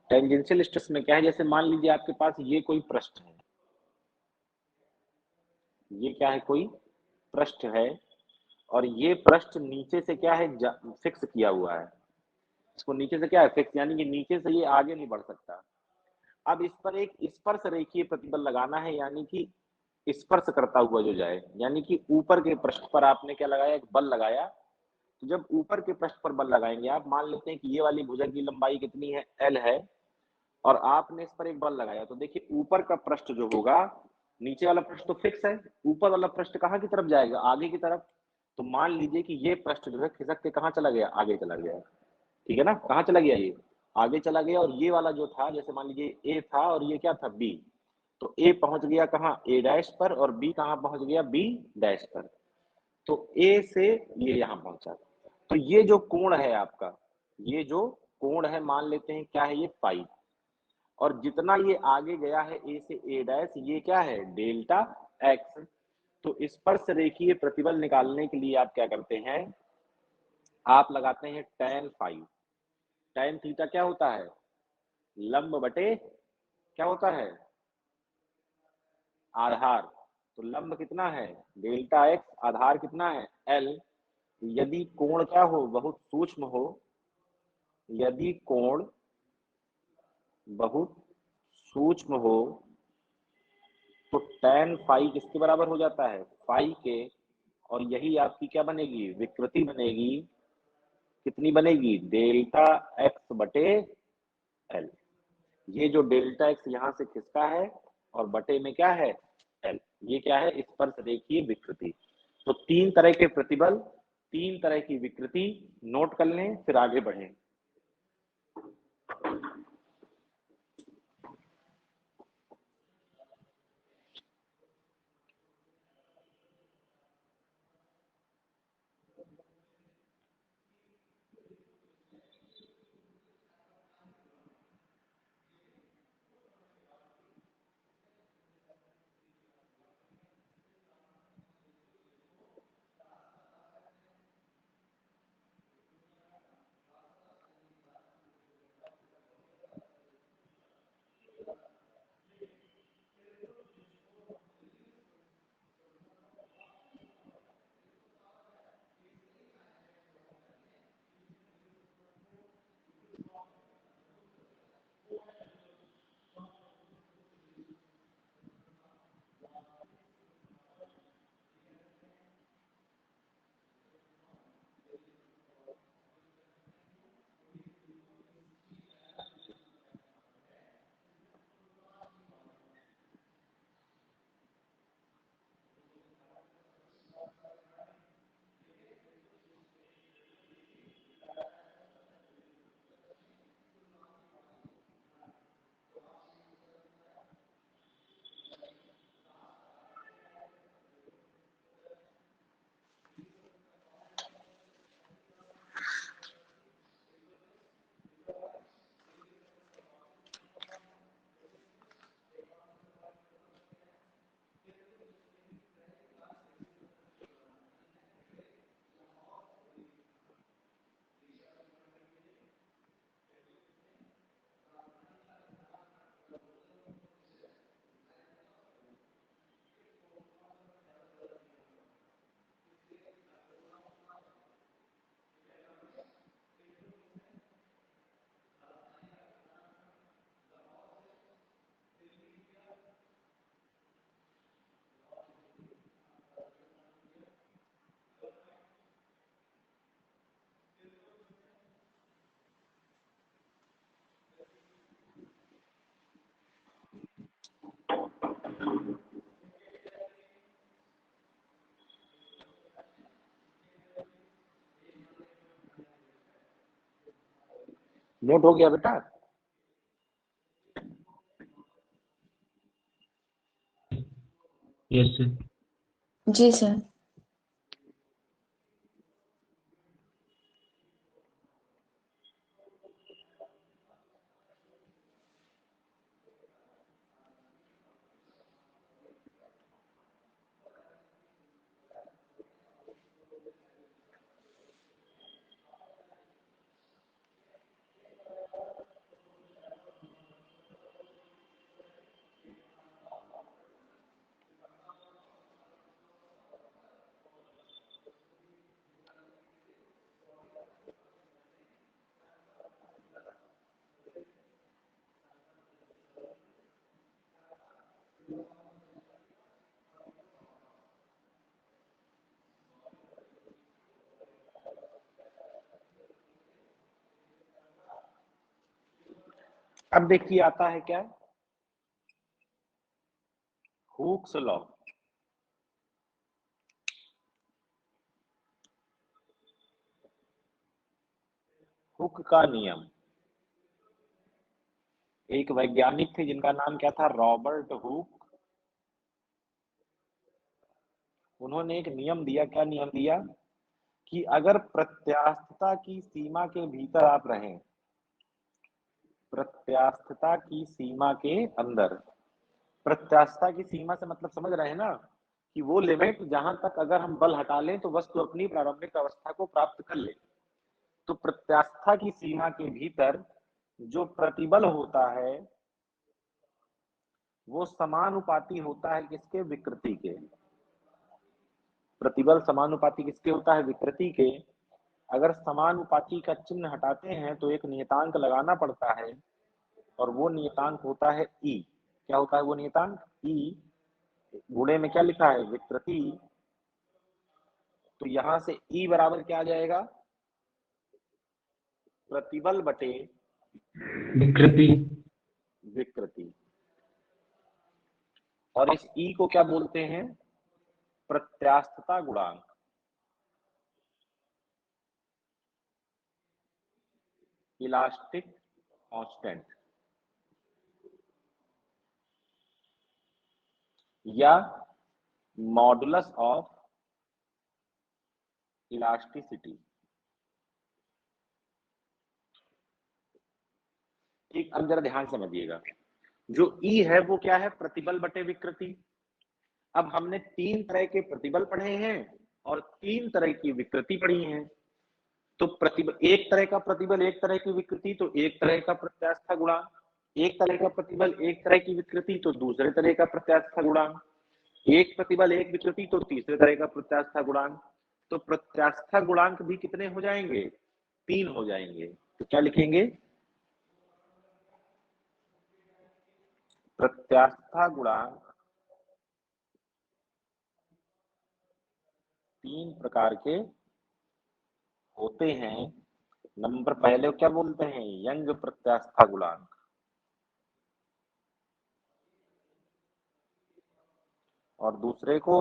टेंजेंशियल स्ट्रेस में क्या है, जैसे मान लीजिए आपके पास ये कोई पृष्ठ है, ये क्या है, कोई पृष्ठ है, और ये पृष्ठ नीचे से क्या है, फिक्स किया हुआ है। इसको नीचे से क्या है, फिक्स, यानी कि नीचे से ये आगे नहीं बढ़ सकता। अब इस पर एक स्पर्श रेखीय प्रतिबल लगाना है, यानी कि स्पर्श करता हुआ जो जाए, यानी कि ऊपर के पृष्ठ पर आपने क्या लगाया, एक बल लगाया। तो जब ऊपर के पृष्ठ पर बल लगाएंगे, आप मान लेते हैं कि ये वाली भुजा की लंबाई कितनी है, एल है, और आपने इस पर एक बल लगाया, तो देखिए ऊपर का पृष्ठ जो होगा, नीचे वाला पृष्ठ तो फिक्स है, ऊपर वाला पृष्ठ कहाँ की तरफ जाएगा, आगे की तरफ। तो मान लीजिए कि ये पृष्ठ जो है खिसक के कहाँ चला गया, आगे चला गया। ठीक है ना, कहाँ चला गया, ये आगे चला गया। और ये वाला जो था, जैसे मान लीजिए ए था और ये क्या था, बी, तो ए पहुंच गया कहाँ, ए डैश पर, और बी कहाँ पहुंच गया, बी डैश पर। तो ए से ये यहाँ पहुंचा। तो ये जो कोण है आपका, ये जो कोण है, मान लेते हैं क्या है, ये पाई। और जितना ये आगे गया है ए से ए डैश, ये क्या है, डेल्टा एक्स। तो स्पर्श रेखीय प्रतिबल निकालने के लिए आप क्या करते हैं, आप लगाते हैं tan फाइव। tan थीटा क्या होता है, लंब बटे क्या होता है, आधार। तो लंब कितना है, डेल्टा एक्स, आधार कितना है, एल। यदि कोण क्या हो, बहुत सूक्ष्म हो, यदि कोण बहुत सूक्ष्म हो, तो tan फाई किसके बराबर हो जाता है, फाई के। और यही आपकी क्या बनेगी, विकृति बनेगी। कितनी बनेगी, डेल्टा एक्स बटे एल। ये जो डेल्टा एक्स यहाँ से खिसका है, और बटे में क्या है, एल। ये क्या है, स्पर्श रेखीय विकृति। तो तीन तरह के प्रतिबल, तीन तरह की विकृति नोट कर लें, फिर आगे बढ़ें। नोट हो गया बेटा? Yes sir. जी सर। अब देखिए आता है क्या, हुक्स लॉ। हुक का नियम। एक वैज्ञानिक थे जिनका नाम क्या था, रॉबर्ट हुक। उन्होंने एक नियम दिया, क्या नियम दिया कि अगर प्रत्यास्थता की सीमा के भीतर आप रहें, प्रत्यास्थता की सीमा के अंदर, प्रत्यास्थता की सीमा से मतलब समझ रहे हैं ना, कि वो लिमिट जहां तक अगर हम बल हटा लें तो वस्तु अपनी प्रारंभिक अवस्था को प्राप्त कर ले। तो प्रत्यास्थता की सीमा के भीतर जो प्रतिबल होता है वो समानुपाती होता है किसके, विकृति के। प्रतिबल समानुपाती किसके होता है, विकृति के। अगर समानुपाती का चिन्ह हटाते हैं तो एक नियतांक लगाना पड़ता है, और वो नियतांक होता है ई। क्या होता है वो नियतांक, ई। गुणे में क्या लिखा है, विकृति। तो यहां से ई बराबर क्या आ जाएगा, प्रतिबल बटे विकृति। विकृति। और इस ई को क्या बोलते हैं, प्रत्यास्थता गुणांक। इलास्टिक कांस्टेंट या मॉडुलस ऑफ इलास्टिसिटी। एक अब जरा ध्यान समझिएगा, जो ई है वो क्या है, प्रतिबल बटे विकृति। अब हमने तीन तरह के प्रतिबल पढ़े हैं और तीन तरह की विकृति पढ़ी है। तो प्रतिबल, एक तरह का प्रतिबल एक तरह की विकृति, तो एक तरह का प्रत्यास्था गुणांक। एक तरह का प्रतिबल एक तरह की विकृति, तो दूसरे तरह का प्रत्यास्था गुणांक। एक प्रतिबल एक विकृति, तो तीसरे तरह का प्रत्यास्था गुणांक। तो प्रत्यास्था गुणांक भी कितने हो जाएंगे, तीन हो जाएंगे। तो क्या लिखेंगे, प्रत्यास्था गुणांक तीन प्रकार के होते हैं। नंबर पहले क्या बोलते हैं, यंग प्रत्यास्था गुणांक। और दूसरे को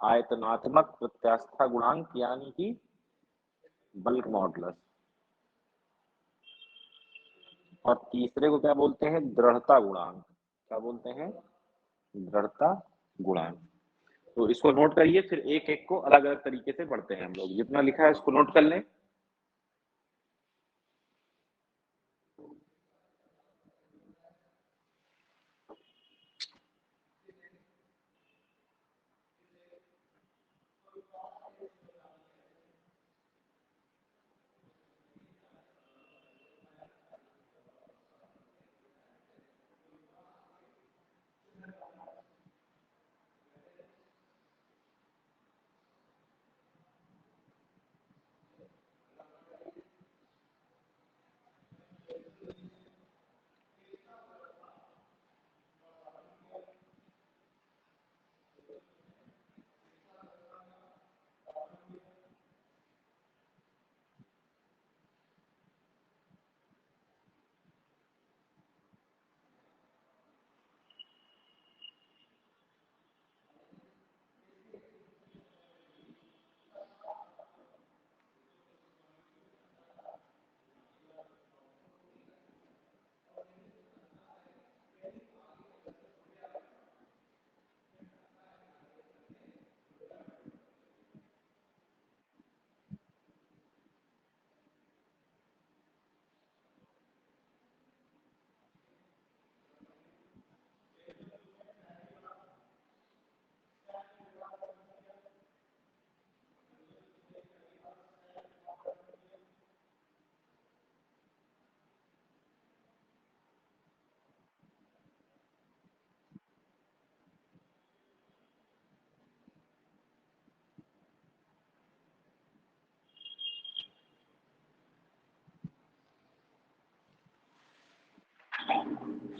आयतनात्मक प्रत्यास्था गुणांक यानी कि बल्क मॉडुलस। और तीसरे को क्या बोलते हैं, दृढ़ता गुणांक। क्या बोलते हैं, दृढ़ता गुणांक। तो इसको नोट करिए, फिर एक एक को अलग अलग तरीके से पढ़ते हैं हम लोग। जितना लिखा है इसको नोट कर लें।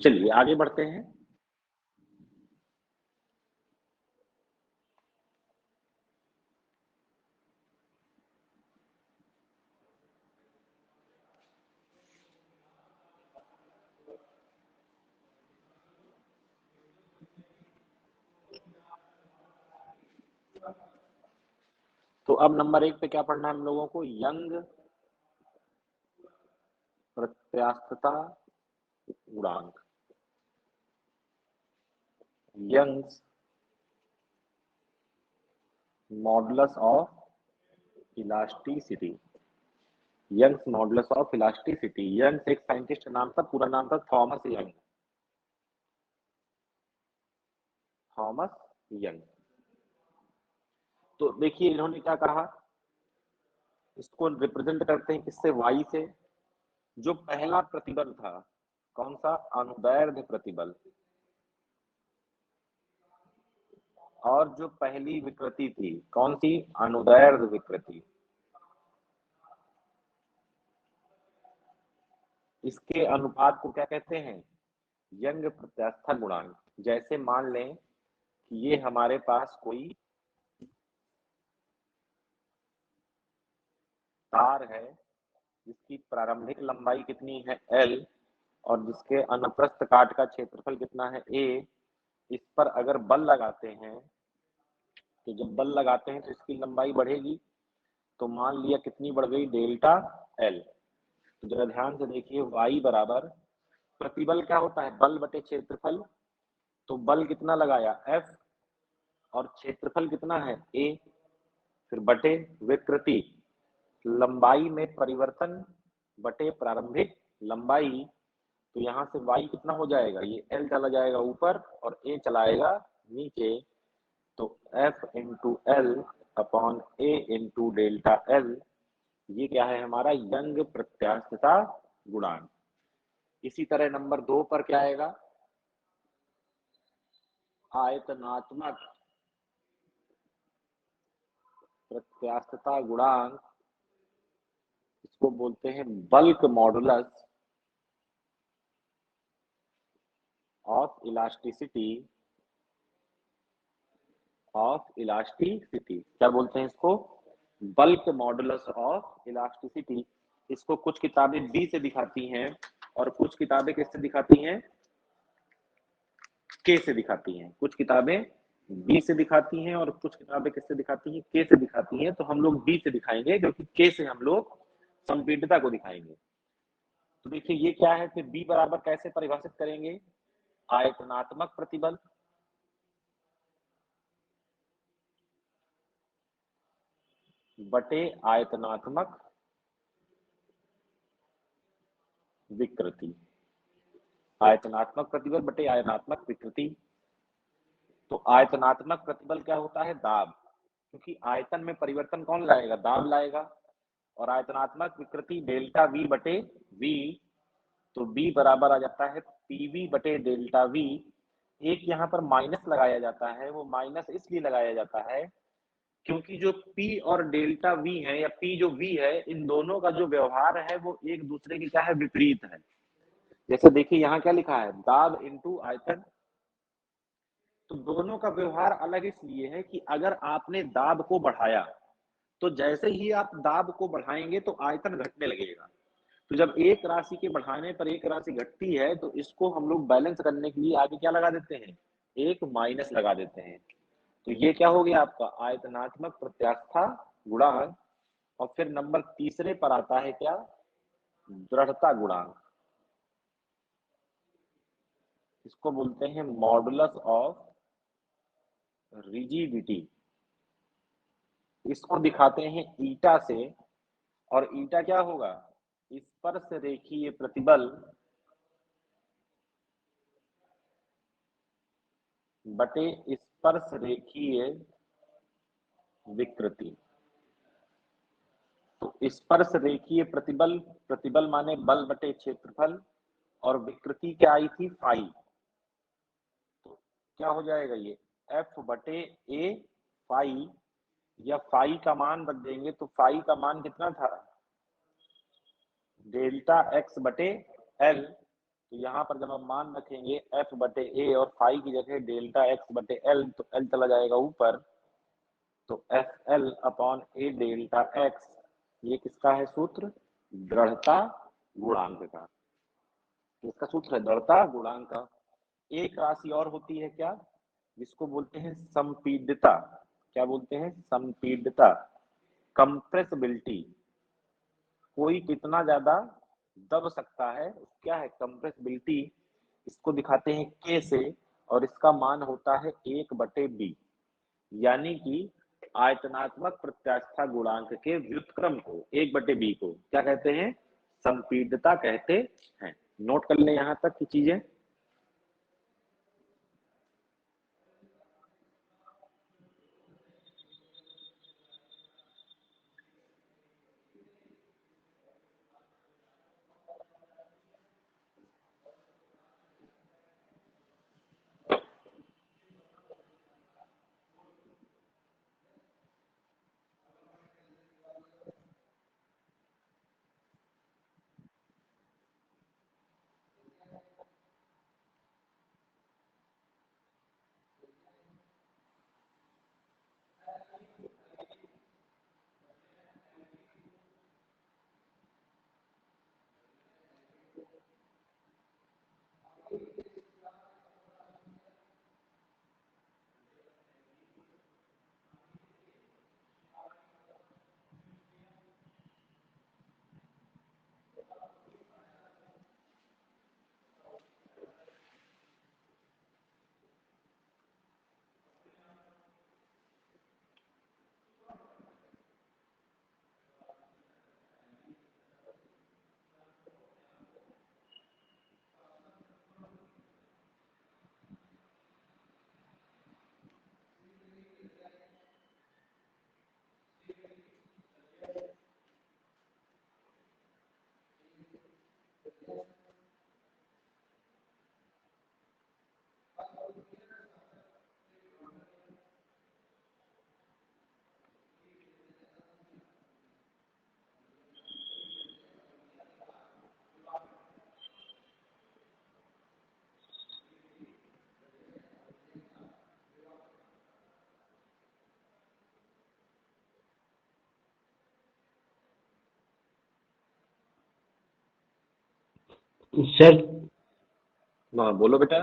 चलिए आगे बढ़ते हैं। तो अब नंबर 1 पे क्या पढ़ना है हम लोगों को? यंग प्रत्यास्थता गुणांक, Young's modulus of elasticity. Young's modulus of elasticity. Young's एक साइंटिस्ट नाम था, पूरा नाम था थॉमस यंग। Thomas young. तो देखिए इन्होंने क्या कहा, इसको रिप्रेजेंट करते हैं किससे? वाई से। जो पहला प्रतिबल था, कौन सा? अनुदैर्ध्य प्रतिबल। और जो पहली विकृति थी, कौन सी? अनुदैर्ध्य विकृति। इसके अनुपात को क्या कहते हैं? यंग प्रत्यास्था गुणांक। जैसे मान लें कि ये हमारे पास कोई तार है जिसकी प्रारंभिक लंबाई कितनी है? L, और जिसके अनुप्रस्थ काट का क्षेत्रफल कितना है? A। इस पर अगर बल लगाते हैं, तो जब बल लगाते हैं तो इसकी लंबाई बढ़ेगी। तो मान लिया कितनी बढ़ गई? Delta L। तो जरा ध्यान से देखिए, y बराबर प्रतिबल क्या होता है? बल बटे क्षेत्रफल। तो बल कितना लगाया? F, और क्षेत्रफल कितना है? A। फिर बटे विकृति, लंबाई में परिवर्तन बटे प्रारंभिक लंबाई। तो यहाँ से y कितना हो जाएगा? ये L चला जाएगा ऊपर और A चलाएगा नीचे। तो F into L upon A into delta L, ये क्या है हमारा? यंग प्रत्यास्थता गुणांक। इसी तरह नंबर 2 पर क्या आएगा? आयतनात्मक प्रत्यास्थता गुणांक। इसको बोलते हैं बल्क मॉडुलस ऑफ इलास्टिसिटी। क्या बोलते हैं इसको? Bulk modulus of elasticity. इसको कुछ किताबें बी से दिखाती हैं और कुछ किताबें किससे दिखाती हैं? के से दिखाती हैं। कुछ किताबें बी से दिखाती हैं और कुछ किताबें किससे दिखाती हैं? के से दिखाती हैं। तो हम लोग बी से दिखाएंगे, क्योंकि के से हम लोग संपीड़ितता को दिखाएंगे। तो देखिए ये क्या है, फिर बी बराबर कैसे परिभाषित करेंगे? आयतनात्मक प्रतिबल बटे आयतनात्मक विकृति। आयतनात्मक प्रतिबल बटे आयतनात्मक विकृति। तो आयतनात्मक प्रतिबल क्या होता है? दाब, क्योंकि आयतन में परिवर्तन कौन लाएगा? दाब लाएगा। और आयतनात्मक विकृति डेल्टा वी बटे वी। तो बी बराबर आ जाता है पीवी बटे डेल्टा वी। एक यहाँ पर माइनस लगाया जाता है, वो माइनस इसलिए लगाया जाता है क्योंकि जो P और डेल्टा V है, या P जो V है, इन दोनों का जो व्यवहार है वो एक दूसरे की क्या है? विपरीत है। जैसे देखिए यहाँ क्या लिखा है? दाब इंटू आयतन। तो दोनों का व्यवहार अलग इसलिए है कि अगर आपने दाब को बढ़ाया, तो जैसे ही आप दाब को बढ़ाएंगे तो आयतन घटने लगेगा। तो जब एक राशि के बढ़ाने पर एक राशि घटती है, तो इसको हम लोग बैलेंस करने के लिए आगे क्या लगा देते हैं? एक माइनस लगा देते हैं। तो ये क्या हो गया आपका? आयतनात्मक प्रत्यास्था गुणांक। और फिर नंबर तीसरे पर आता है क्या? दृढ़ता गुणांक। इसको बोलते हैं मॉडुलस ऑफ रिजिडिटी। इसको दिखाते हैं ईटा से, और ईटा क्या होगा? स्पर्श रेखीय प्रतिबल बटे स्पर्श रेखीय विकृति। तो स्पर्श रेखीय प्रतिबल, प्रतिबल माने बल बटे क्षेत्रफल, और विकृति क्या आई थी? फाई। तो क्या हो जाएगा ये? एफ बटे ए फाई, या फाई का मान रख देंगे तो फाई का मान कितना था? डेल्टा एक्स बटे एल। तो यहाँ पर जब हम मान रखेंगे एफ बटे ए और फाई की जगह डेल्टा एक्स बटे एल, तो एल चला जाएगा ऊपर, तो एफ एल अपॉन ए डेल्टा एक्स, ये किसका है सूत्र? दृढ़ता गुणांक का। इसका सूत्र है दृढ़ता गुणांक का। एक राशि और होती है क्या, जिसको बोलते हैं संपीड्यता। क्या बोलते हैं? संपीड्यता, कंप्रेसिबिलिटी। कोई कितना ज्यादा दब सकता है, क्या है? कंप्रेसिबिलिटी। इसको दिखाते हैं के से, और इसका मान होता है 1/b, यानी कि आयतनात्मक प्रत्यास्थता गुणांक के व्युत्क्रम को 1/b को क्या कहते हैं? संपीड्यता कहते हैं। नोट कर लें यहां तक की चीजें। सर हाँ बोलो बेटा।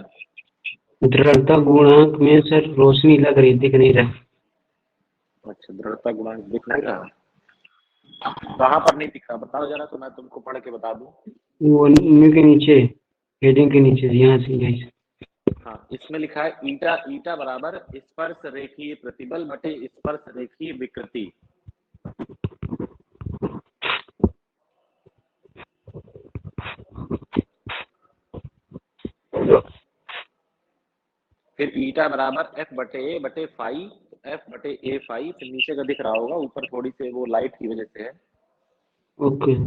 दृढ़ता गुणांक में सर रोशनी लग रही, दिख नहीं रहा। अच्छा, दृढ़ता गुणांक दिख नहीं रहा, कहाँ पर नहीं दिख रहा बताओ जरा, तो मैं तुमको पढ़ के बता दूं। वो न्यू के नीचे, हेडिंग के नीचे, यहाँ से यहीं से। हाँ, इसमें लिखा है ईटा ईटा बराबर स्पर्श रेखीय प्रतिबल बटे स्पर्श रेखीय विकृति। फिर ईटा बराबर एफ बटे ए बटे फाई, एफ बटे ए फाई, फिर नीचे का दिख रहा होगा, ऊपर थोड़ी से वो लाइट की वजह से है। ओके।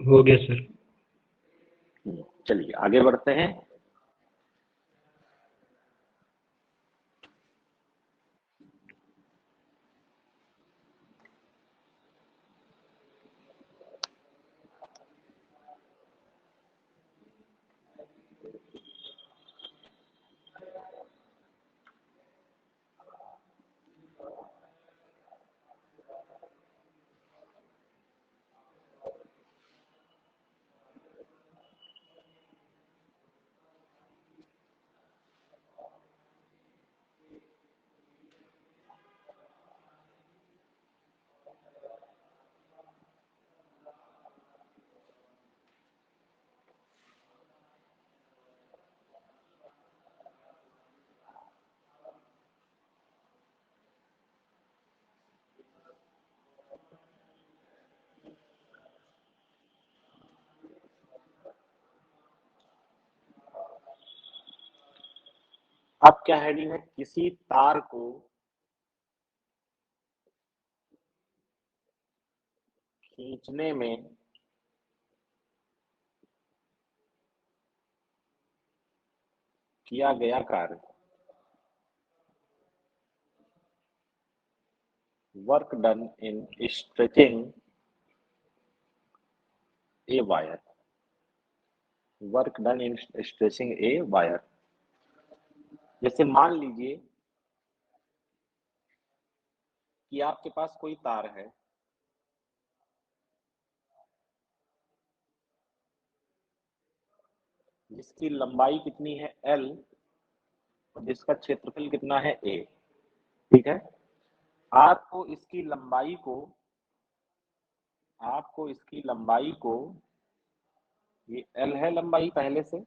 हो गया सर। चलिए आगे बढ़ते हैं। अब क्या हेडिंग है? किसी तार को खींचने में किया गया कार्य, work done in stretching a wire, work done in stretching a wire. जैसे मान लीजिए कि आपके पास कोई तार है, जिसकी लंबाई कितनी है L और जिसका क्षेत्रफल कितना है A। ठीक है, आपको इसकी लंबाई को ये L है लंबाई पहले से,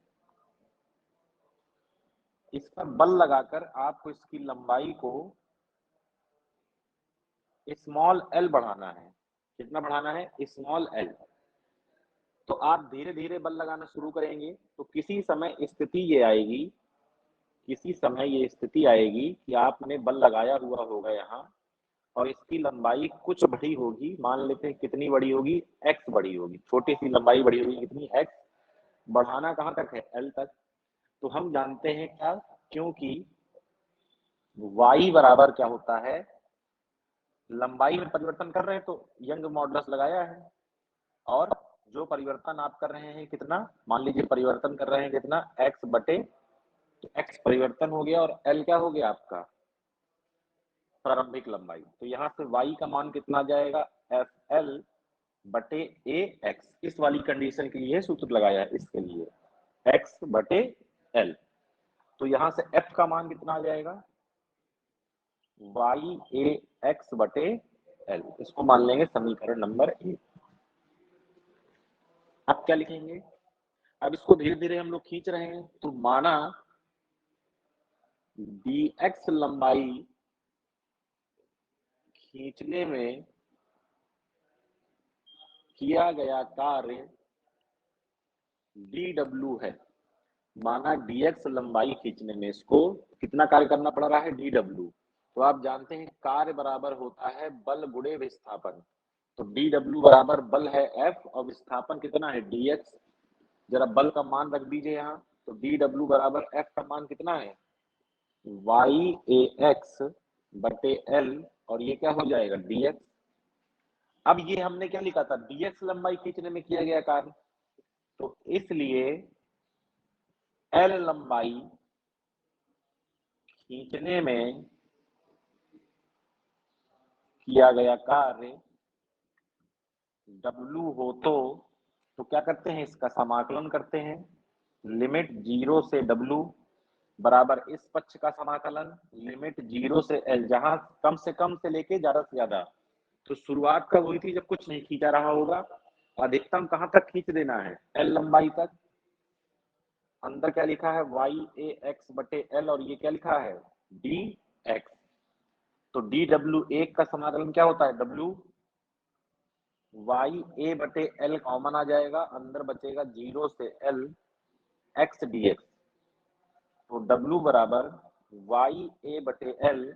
इस पर बल लगाकर आपको इसकी लंबाई को स्मॉल l बढ़ाना है। कितना बढ़ाना है? Small l। तो आप धीरे धीरे बल लगाना शुरू करेंगे तो किसी समय ये स्थिति आएगी कि आपने बल लगाया हुआ होगा यहाँ, और इसकी लंबाई कुछ बड़ी होगी। मान लेते हैं कितनी बड़ी होगी? x बड़ी होगी। छोटी सी लंबाई बड़ी होगी कितनी? x। बढ़ाना कहाँ तक है? l तक। तो हम जानते हैं क्या, क्योंकि y बराबर क्या होता है, लंबाई में परिवर्तन कर रहे हैं तो यंग मॉडुलस लगाया है, और जो परिवर्तन आप कर रहे हैं कितना, मान लीजिए परिवर्तन कर रहे हैं कितना, x बटे, तो x परिवर्तन हो गया और l क्या हो गया आपका? प्रारंभिक लंबाई। तो यहाँ से y का मान कितना जाएगा? FL बटे AX। इस वाली कंडीशन के लिए सूत्र लगाया है, इसके लिए x बटे l। तो यहाँ से f का मान कितना आ जाएगा? YAX बटे l। इसको मान लेंगे समीकरण नंबर 1। अब क्या लिखेंगे? अब इसको धीरे धीरे हम लोग खींच रहे हैं, तो माना dx लंबाई खींचने में किया गया कार्य dw है। माना dx लंबाई खींचने में इसको कितना कार्य करना पड़ रहा है? dw। तो आप जानते हैं कार्य बराबर होता है बल गुणे विस्थापन। तो dw बराबर बल है F और विस्थापन कितना है? dx। जरा बल का मान रख दीजिए यहाँ, तो dw बराबर F का मान कितना है? YAX बटे L, और ये क्या हो जाएगा? dx। अब ये हमने क्या लिखा था? dx लंबाई खींचने में किया गया कार्य, तो इसलिए L लंबाई खींचने में किया गया कार्य W हो तो क्या करते हैं? इसका समाकलन करते हैं। लिमिट 0 से W बराबर इस पक्ष का समाकलन, लिमिट 0 से L, जहां कम से लेके ज्यादा से ज्यादा। तो शुरुआत कब हुई थी? जब कुछ नहीं खींचा रहा होगा। अधिकतम कहां तक खींच देना है? L लंबाई तक। अंदर क्या लिखा है? YAX बटे L, और ये क्या लिखा है? dx। तो dw1 का समाकलन क्या होता है? W YA बटे L कॉमन आ जाएगा, अंदर बचेगा 0 से L x dx। तो W बराबर YA बटे L,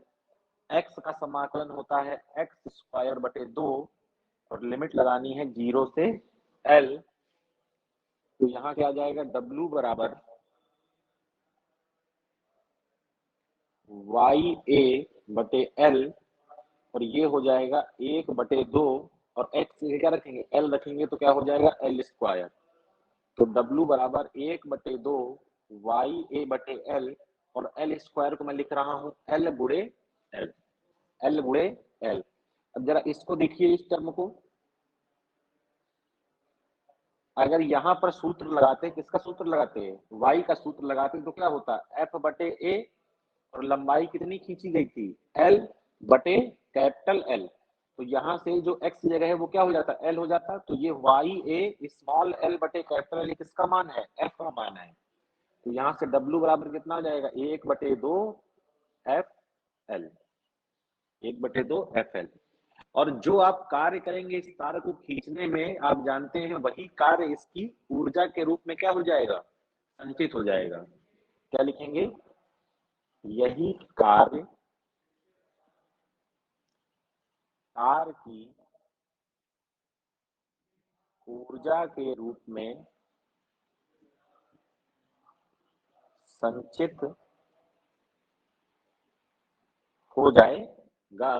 x का समाकलन होता है x स्क्वायर बटे 2, और लिमिट लगानी है 0 से L, तो यहाँ क्या आ जाएगा, W बराबर वाई ए बटे एल, और ये हो जाएगा 1/2, और x की क्या रखेंगे, l रखेंगे, तो क्या हो जाएगा एल स्क्वायर। तो W बराबर 1/2 वाई ए बटे एल, और एल स्क्वायर को मैं लिख रहा हूं एल गुणे एल, एल गुणे एल। अब जरा इसको देखिए, इस टर्म को अगर यहाँ पर सूत्र लगाते, किसका सूत्र लगाते हैं, y का सूत्र लगाते, तो क्या होता है f बटे ए, और लंबाई कितनी खींची गई थी, l बटे कैपिटल L। तो यहाँ से जो x की जगह है वो क्या हो जाता है, l हो जाता। तो ये वाई ए स्मॉल l बटे कैपिटल L किसका मान है, f का मान है। तो यहाँ से W बराबर कितना आ जाएगा, 1/2 FL, 1/2 FL। और जो आप कार्य करेंगे इस तार को खींचने में, आप जानते हैं वही कार्य इसकी ऊर्जा के रूप में क्या हो जाएगा, संचित हो जाएगा। क्या लिखेंगे, यही कार्य तार की ऊर्जा के रूप में संचित हो जाएगा।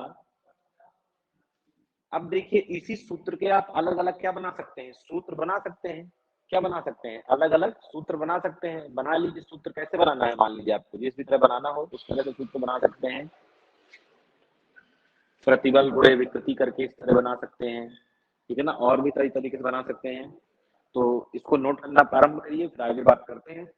अब देखिए, इसी सूत्र के आप अलग अलग क्या बना सकते हैं, सूत्र बना सकते हैं। क्या बना सकते हैं, अलग अलग सूत्र बना सकते हैं। बना लीजिए सूत्र, कैसे बनाना है, मान लीजिए आपको जिस भी तरह बनाना हो उस तरह से सूत्र बना सकते हैं। प्रतिबल गुणे विकृति करके इस तरह बना सकते हैं, ठीक है ना, और भी कई तरीके से बना सकते हैं। तो इसको नोट करना प्रारंभ करिए, फिर आगे बात करते हैं।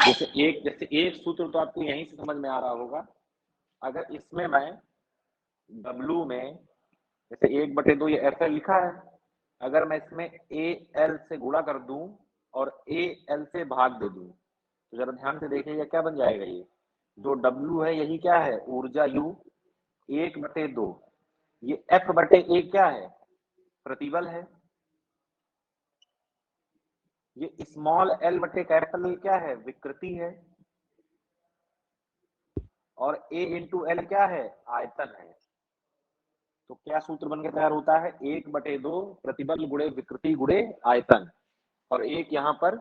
जैसे एक सूत्र तो आपको यहीं से समझ में आ रहा होगा। अगर इसमें मैं W में जैसे 1/2 ये FL लिखा है, अगर मैं इसमें AL से गुणा कर दूं और AL से भाग दे दूं, तो जरा ध्यान से देखिएगा क्या बन जाएगा। ये जो W है यही क्या है, ऊर्जा U 1/2, ये F/A क्या है, प्रतिबल है, ये स्मॉल l बटे कैपिटल L क्या है, विकृति है, और A इंटू एल क्या है, आयतन है। तो क्या सूत्र बनकर तैयार होता है, 1/2 प्रतिबल गुणे विकृति गुणे आयतन। और एक यहाँ पर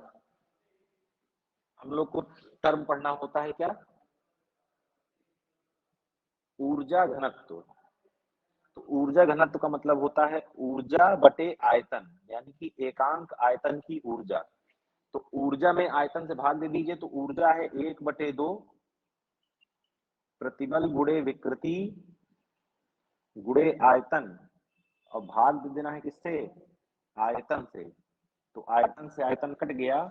हम लोग को टर्म पढ़ना होता है क्या, ऊर्जा घनत्व। तो ऊर्जा घनत्व का मतलब होता है ऊर्जा बटे आयतन, यानी कि एकांक आयतन की ऊर्जा। तो ऊर्जा में आयतन से भाग दे दीजिए, तो ऊर्जा है 1/2 प्रतिबल गुणे विकृति गुणे आयतन, और भाग दे देना है किससे, आयतन से। तो आयतन से आयतन कट गया,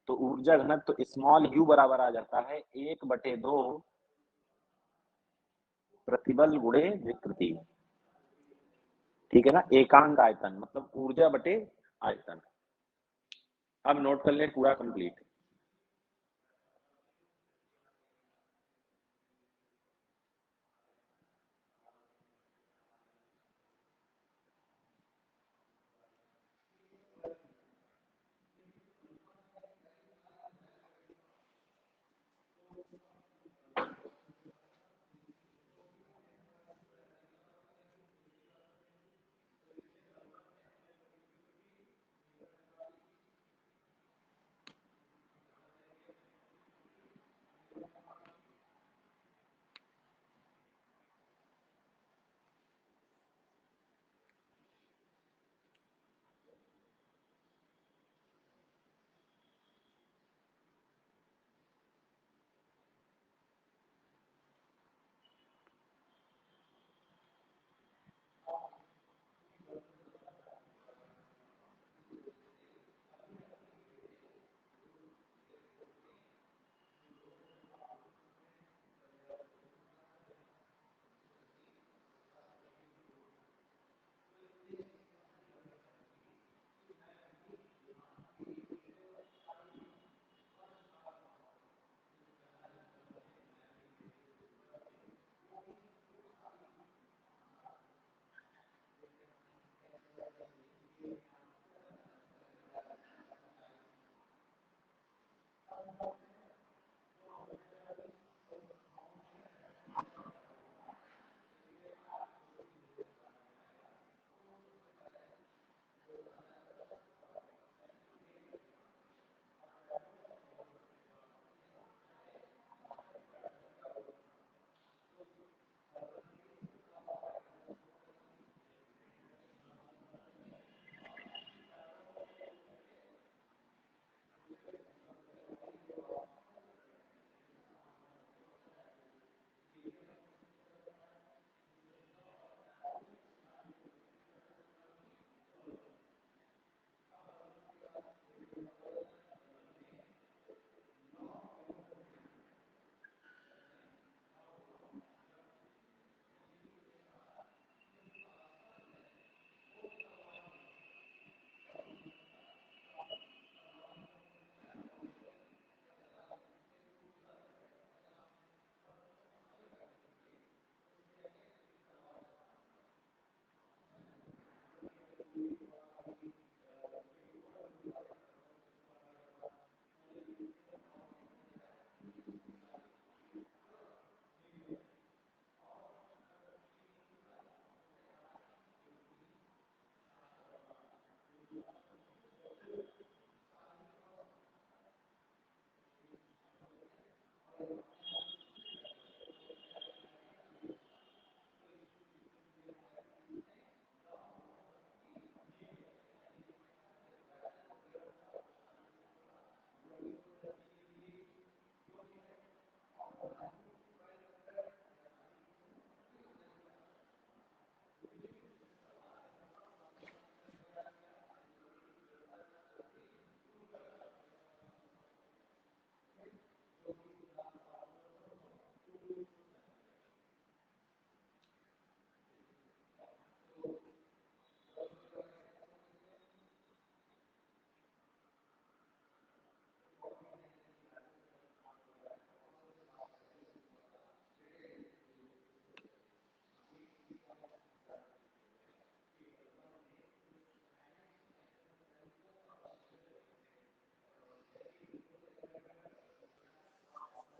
तो ऊर्जा घनत्व तो स्मॉल u बराबर आ जाता है 1/2 प्रतिबल गुणे विकृति, ठीक है ना, एकांक आयतन मतलब ऊर्जा बटे आयतन। अब नोट कर ले पूरा कंप्लीट।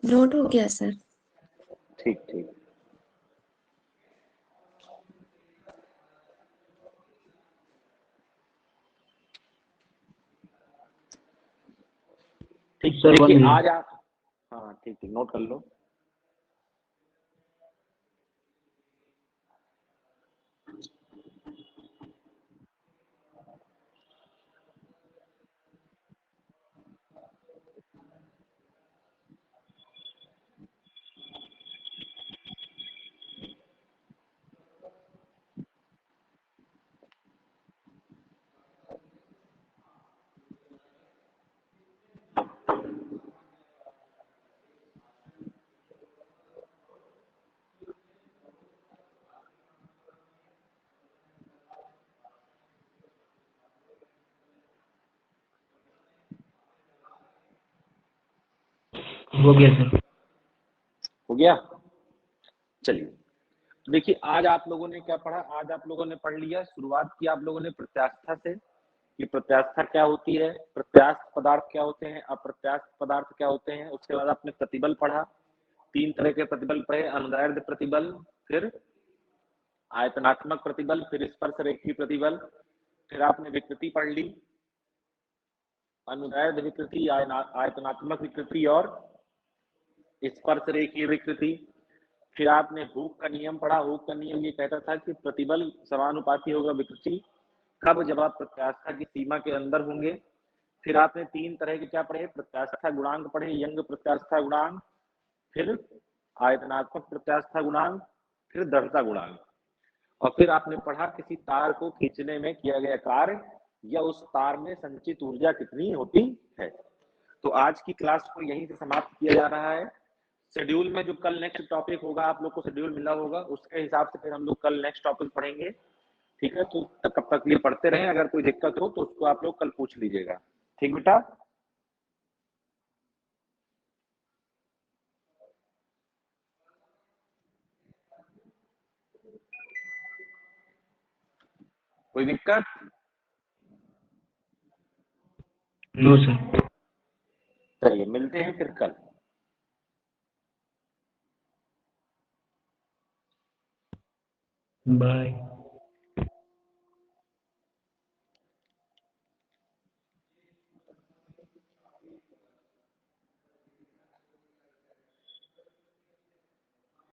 नोट हो गया सर। ठीक ठीक। ठीक, सर, देखिए 1 मिनट। आज आप, हाँ ठीक ठीक, नोट कर लो। हो गया सर। हो गया, चलिए। तो देखिए आज आप लोगों ने क्या पढ़ा, आज आप लोगों ने पढ़ लिया, शुरुआत की आप लोगों ने प्रत्यास्था से कि प्रत्यास्था क्या होती है, प्रत्यास्थ पदार्थ क्या होते हैं, अप्रत्यास्थ पदार्थ क्या होते हैं। उसके बाद आपने प्रतिबल पढ़ा, 3 तरह के प्रतिबल पढ़े, अनुदैर्ध्य प्रतिबल, फिर आयतनात्मक प्रतिबल, फिर स्पर्शरेखीय प्रतिबल, फिर आपने विकृति पढ़ ली, अनुदैर्ध्य विकृति, आयतनात्मक विकृति और स्पर्शरेखीय विकृति। फिर आपने हुक का नियम पढ़ा। हुक का नियम ये कहता था कि प्रतिबल समानुपाती होगा विकृति कब, जब आप प्रत्यास्था की सीमा के अंदर होंगे। फिर आपने 3 तरह के क्या पढ़े, प्रत्यास्था गुणांक पढ़े, यंग प्रत्यास्था गुणांक, फिर आयतनात्मक प्रत्यास्था गुणांक, फिर दृढ़ता गुणांक। और फिर आपने पढ़ा किसी तार को खींचने में किया गया कार्य या उस तार में संचित ऊर्जा कितनी होती है। तो आज की क्लास को यहीं से समाप्त किया जा रहा है। शेड्यूल में जो कल नेक्स्ट टॉपिक होगा, आप लोग को शेड्यूल मिला होगा, उसके हिसाब से फिर हम लोग कल नेक्स्ट टॉपिक पढ़ेंगे। ठीक है, तो कब तक ये पढ़ते रहें, अगर कोई दिक्कत हो तो उसको आप लोग कल पूछ लीजिएगा। ठीक बेटा, कोई दिक्कत? No sir. चलिए मिलते हैं फिर कल। बाय।